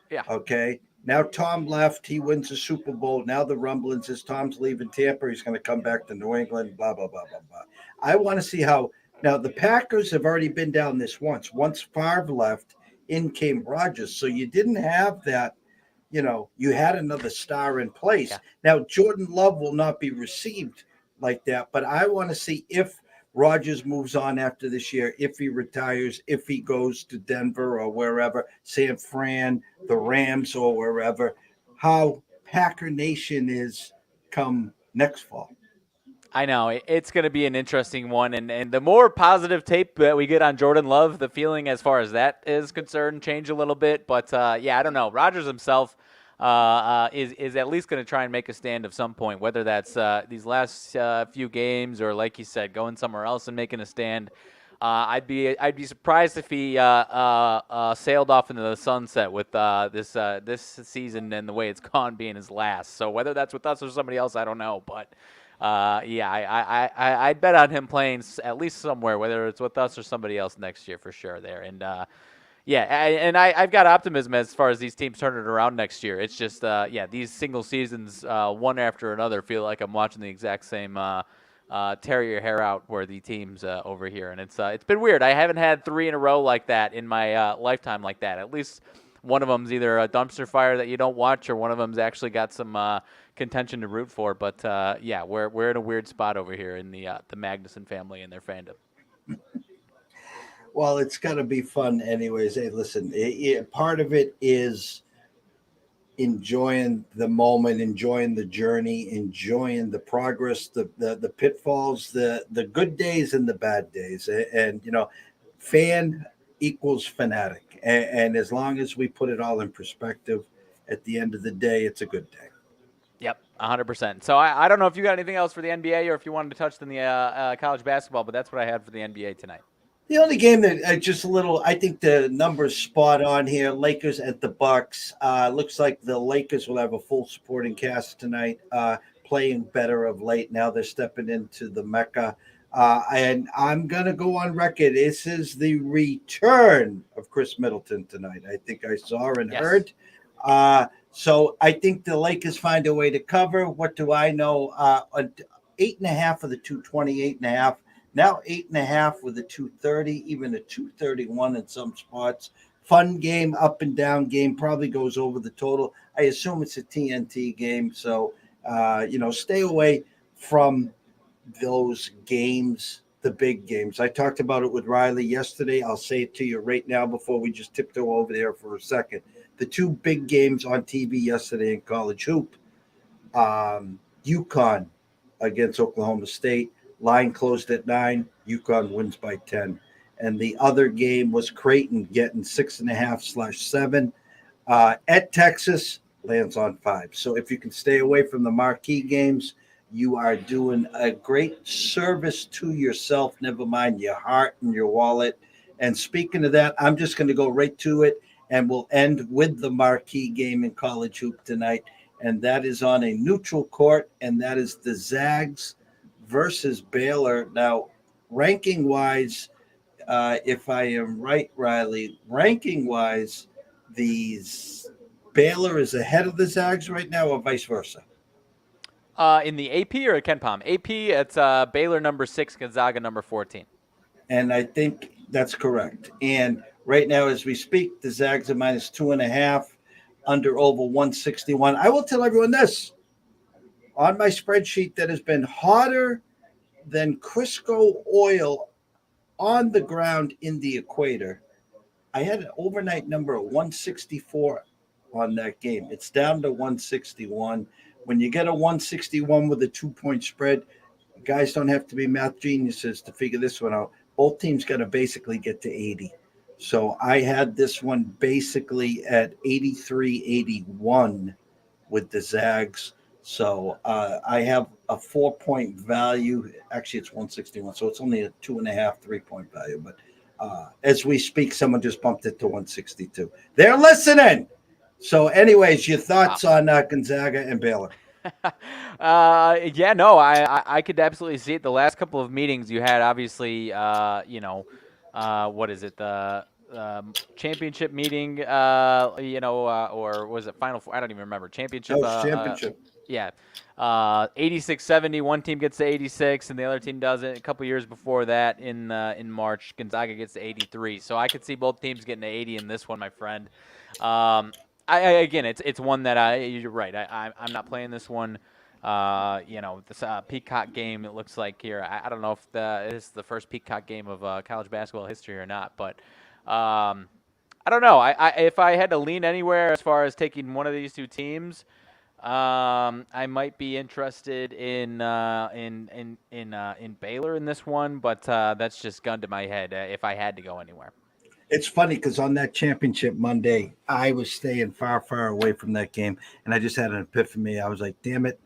Yeah. Okay. Now Tom left. He wins the Super Bowl. Now the rumblings is Tom's leaving Tampa. He's going to come back to New England, blah, blah, blah, blah, blah. I want to see how – now the Packers have already been down this once. Once Favre left, in came Rodgers. So you didn't have that – you had another star in place. Yeah. Now Jordan Love will not be received like that, but I want to see if Rodgers moves on after this year, if he retires, if he goes to Denver or wherever, San Fran, the Rams or wherever, how Packer Nation is come next fall. I know. It's going to be an interesting one. And the more positive tape that we get on Jordan Love, the feeling as far as that is concerned change a little bit. But, I don't know. Rodgers himself is at least going to try and make a stand of some point, whether that's these last few games or, like you said, going somewhere else and making a stand. I'd be surprised if he sailed off into the sunset with this season and the way it's gone being his last. So whether that's with us or somebody else, I don't know. But I'd bet on him playing at least somewhere, whether it's with us or somebody else next year for sure there. And I've got optimism as far as these teams turning it around next year. It's just these single seasons one after another feel like I'm watching the exact same tear your hair out worthy teams over here, and it's been weird. I haven't had 3 in a row like that in my lifetime like that. At least one of them's either a dumpster fire that you don't watch, or one of them's actually got some contention to root for. But we're in a weird spot over here in the Magnuson family and their fandom. Well, it's going to be fun anyways. Hey, listen, part of it is enjoying the moment, enjoying the journey, enjoying the progress, the pitfalls, the good days and the bad days. And fan equals fanatic. And as long as we put it all in perspective, at the end of the day, it's a good day. Yep, 100%. So I don't know if you got anything else for the NBA or if you wanted to touch on the college basketball, but that's what I had for the NBA tonight. The only game that just a little, I think the numbers spot on here. Lakers at the Bucks. Looks like the Lakers will have a full supporting cast tonight, playing better of late. Now they're stepping into the Mecca. And I'm going to go on record. This is the return of Chris Middleton tonight. I think I saw and heard. So I think the Lakers find a way to cover. What do I know? 8.5 of the 220, 8.5. Now 8.5 with a 230, even a 231 in some spots. Fun game, up and down game, probably goes over the total. I assume it's a TNT game. So, stay away from those games, the big games. I talked about it with Riley yesterday. I'll say it to you right now before we just tiptoe over there for a second. The 2 big games on TV yesterday in college hoop, UConn against Oklahoma State. Line closed at 9. UConn wins by 10. and the other game was Creighton getting 6.5/7. At Texas, lands on 5. So if you can stay away from the marquee games, you are doing a great service to yourself, never mind your heart and your wallet. And speaking of that, I'm just going to go right to it, and we'll end with the marquee game in college hoop tonight. And that is on a neutral court, and that is the Zags versus Baylor. Now, ranking-wise, if I am right, Riley, ranking-wise, Baylor is ahead of the Zags right now, or vice versa? In the AP or Ken Palm? AP, it's Baylor number 6, Gonzaga number 14. And I think that's correct. And right now, as we speak, the Zags are -2.5, under over 161. I will tell everyone this. On my spreadsheet that has been hotter than Crisco oil on the ground in the equator, I had an overnight number of 164 on that game. It's down to 161. When you get a 161 with a 2-point spread, guys don't have to be math geniuses to figure this one out. Both teams got to basically get to 80. So I had this one basically at 83-81 with the Zags. So I have a 4-point value. Actually, it's 161. So it's only a 2.5, 3-point value. But as we speak, someone just bumped it to 162. They're listening. So anyways, your thoughts on Gonzaga and Baylor? Yeah, no, I could absolutely see it. The last couple of meetings you had, obviously, what is it? The championship meeting, or was it Final Four? I don't even remember. Championship. No, it's championship. Yeah. 86-70. One team gets to 86, and the other team doesn't. A couple years before that, in March, Gonzaga gets to 83. So I could see both teams getting to 80 in this one, my friend. Again, it's one that you're right. I'm not playing this one. This Peacock game. It looks like here. I don't know if this is the first Peacock game of college basketball history or not, but I don't know. If I had to lean anywhere as far as taking one of these two teams, I might be interested in Baylor in this one, but that's just gun to my head if I had to go anywhere. It's funny because on that championship Monday, I was staying far, far away from that game, and I just had an epiphany. I was like, damn it,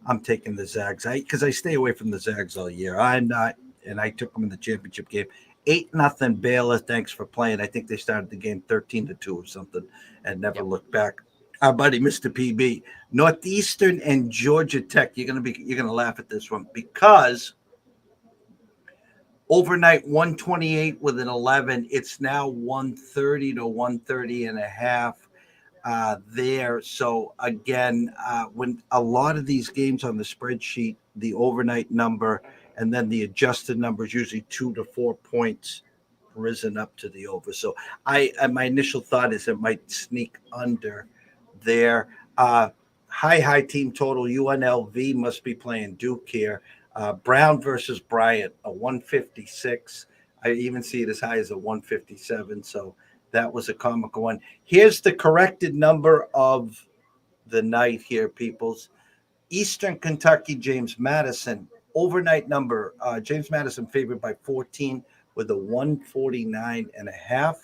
I'm taking the Zags. Because I stay away from the Zags all year. I'm not, and I took them in the championship game. 8-0 Baylor, thanks for playing. I think they started the game 13-2 or something and never looked back. Our buddy, Mr. PB, Northeastern and Georgia Tech. You're gonna laugh at this one because overnight 128 with an 11. It's now 130 to 130.5 there. So again, when a lot of these games on the spreadsheet, the overnight number and then the adjusted number is usually 2 to 4 points risen up to the over. So my initial thought is it might sneak under there. High team total. UNLV must be playing Duke here. Brown versus Bryant, a 156. I even see it as high as a 157. So that was a comical one. Here's the corrected number of the night here, peoples. Eastern Kentucky, James Madison. Overnight number, James Madison favored by 14 with a 149.5.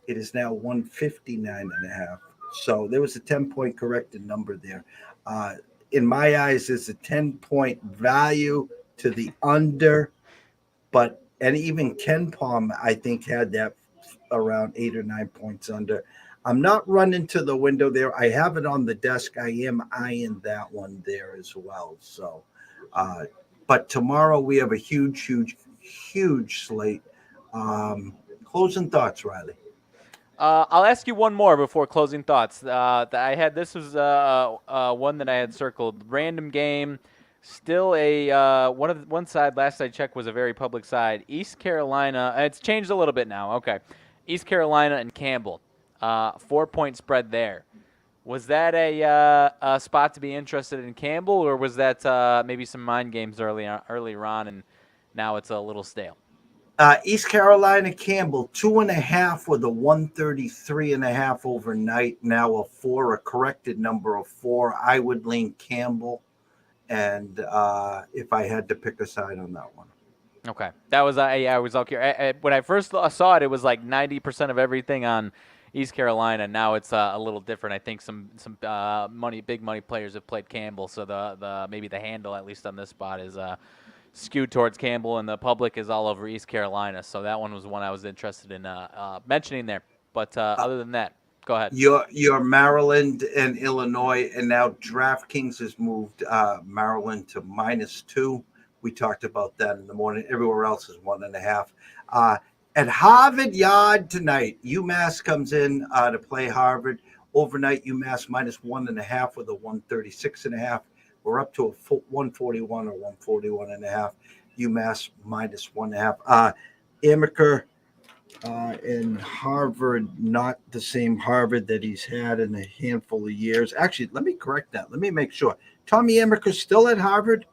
It is now 159.5. So there was a 10-point corrected number there. In my eyes, there's a 10-point value to the under, and even Ken Palm, I think, had that around 8 or 9 points under. I'm not running to the window there. I have it on the desk. I am eyeing that one there as well. So, but tomorrow we have a huge slate. Closing thoughts, Riley. I'll ask you one more before closing thoughts. That I had. This was one that I had circled. Random game. Still a one side. Last I checked was a very public side. East Carolina. It's changed a little bit now. Okay, East Carolina and Campbell. 4-point spread there. Was that a spot to be interested in Campbell, or was that maybe some mind games earlier on, and now it's a little stale? East Carolina Campbell 2.5 with a 133.5 overnight. Now a corrected number of 4. I would lean Campbell, and if I had to pick a side on that one. Okay, that was I was all curious. When I first saw it, it was like 90% of everything on East Carolina. Now it's a little different. I think some big money players have played Campbell, so the maybe the handle at least on this spot is skewed towards Campbell, and the public is all over East Carolina. So that one was one I was interested in mentioning there. But other than that, go ahead. Your Maryland and Illinois, and now DraftKings has moved Maryland to -2. We talked about that in the morning. Everywhere else is 1.5. At Harvard Yard tonight, UMass comes in to play Harvard. Overnight, UMass -1.5 with a 136.5. We're up to a 141 or 141.5. UMass -1.5. Amaker in Harvard, not the same Harvard that he's had in a handful of years. Actually, let me correct that. Let me make sure. Tommy Amaker's still at Harvard?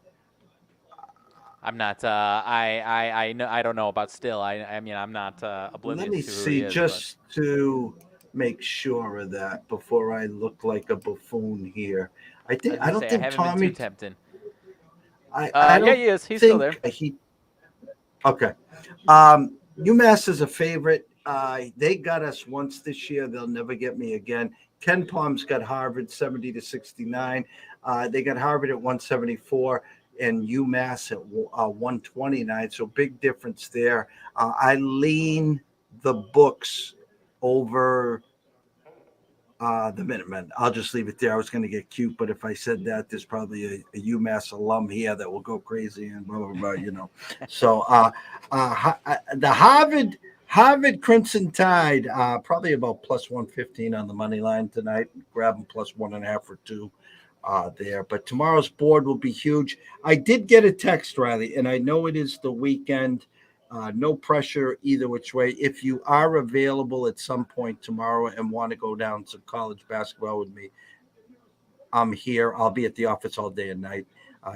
I'm not. I know. I don't know about still. I mean, I'm not oblivious. Let me to who see, he is, just to make sure of that before I look like a buffoon here. I think I don't think haven't Tommy. been too tempting. I don't yeah, he is. He's still there. Okay. UMass is a favorite. They got us once this year. They'll never get me again. Ken Palm's got Harvard 70-69. They got Harvard at 174 and UMass at 129. So big difference there. I lean the books over the Minutemen. I'll just leave it there. I was going to get cute, but if I said that, there's probably a UMass alum here that will go crazy and blah, blah, blah, you know. So the Harvard Crimson Tide, probably about plus 115 on the money line tonight. Grab them plus 1.5 or 2 there. But tomorrow's board will be huge. I did get a text, Riley, and I know it is the weekend. No pressure either which way. If you are available at some point tomorrow and want to go down to college basketball with me, I'm here. I'll be at the office all day and night.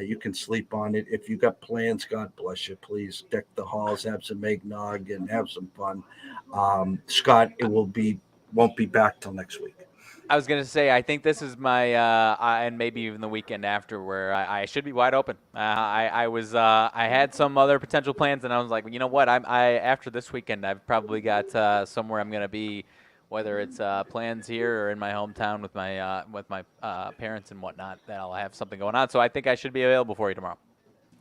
You can sleep on it. If you got plans, God bless you. Please deck the halls, have some eggnog, and have some fun. Scott, won't be back till next week. I was going to say, I think this is my, and maybe even the weekend after, where I should be wide open. I had some other potential plans, and I was like, well, you know what? After this weekend, I've probably got somewhere I'm going to be, whether it's plans here or in my hometown with my parents and whatnot, that I'll have something going on. So I think I should be available for you tomorrow.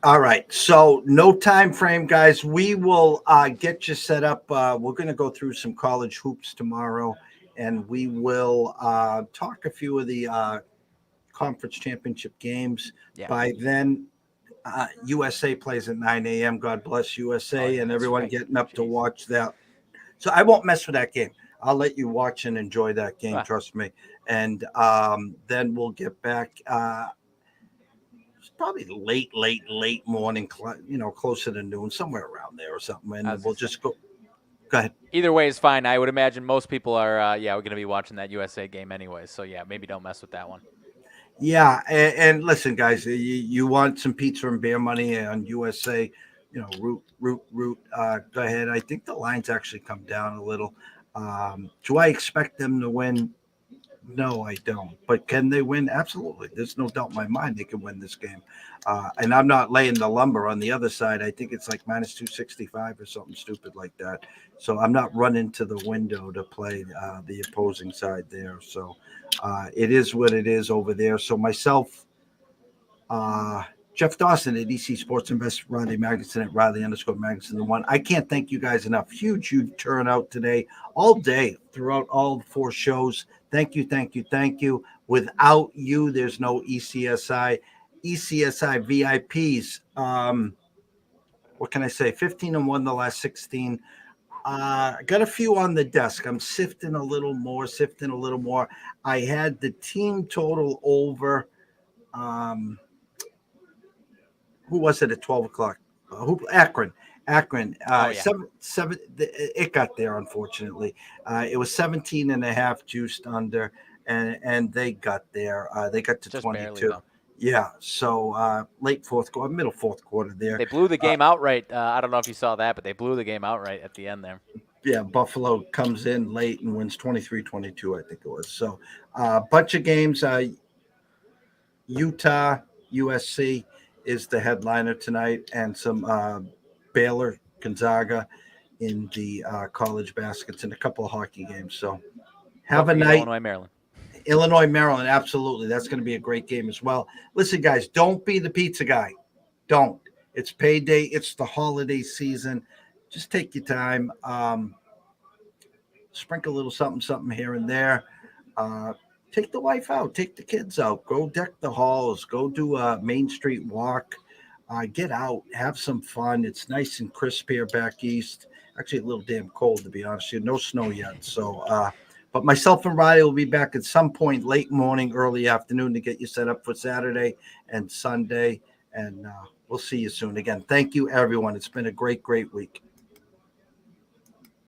All right. So no time frame, guys. We will get you set up. We're going to go through some college hoops tomorrow. And we will talk a few of the conference championship games. Yeah. By then, USA plays at 9 a.m. God bless USA and everyone getting up to watch that. So I won't mess with that game. I'll let you watch and enjoy that game. Trust me. And then we'll get back. It's probably late morning, closer to noon, somewhere around there or something. And we'll just go. Go ahead. Either way is fine. I would imagine most people are, we're going to be watching that USA game anyway. So, yeah, maybe don't mess with that one. Yeah, and listen, guys, you want some pizza and beer money on USA, root. Go ahead. I think the lines actually come down a little. Do I expect them to win? No, I don't. But can they win? Absolutely. There's no doubt in my mind they can win this game. And I'm not laying the lumber on the other side. I think it's like minus 265 or something stupid like that. So I'm not running to the window to play the opposing side there. So it is what it is over there. So myself, Jeff Dawson at EC Sports Invest, Riley Magnuson at Riley_Magnuson1. I can't thank you guys enough. Huge turnout today, all day, throughout all 4 shows. Thank you. Without you, there's no ECSI. ECSI VIPs. What can I say? 15-1 the last 16. I got a few on the desk. I'm sifting a little more. I had the team total over. Who was it at 12 o'clock? Akron. Seven. It got there, unfortunately. It was 17.5 juiced under, and they got there. They got to just 22. Barely, yeah. So middle fourth quarter there. They blew the game outright. I don't know if you saw that, but they blew the game outright at the end there. Yeah, Buffalo comes in late and wins 23-22, I think it was. So a bunch of games. Utah, USC is the headliner tonight, and some Baylor, Gonzaga in the college baskets and a couple of hockey games. So have a night. Illinois, Maryland. Absolutely. That's going to be a great game as well. Listen, guys, don't be the pizza guy. Don't. It's payday. It's the holiday season. Just take your time. Sprinkle a little something here and there. Take the wife out. Take the kids out. Go deck the halls. Go do a Main Street walk. Get out. Have some fun. It's nice and crisp here back east. Actually, a little damn cold, to be honest with you. No snow yet. So, but myself and Riley will be back at some point late morning, early afternoon to get you set up for Saturday and Sunday. And we'll see you soon. Again, thank you, everyone. It's been a great, great week.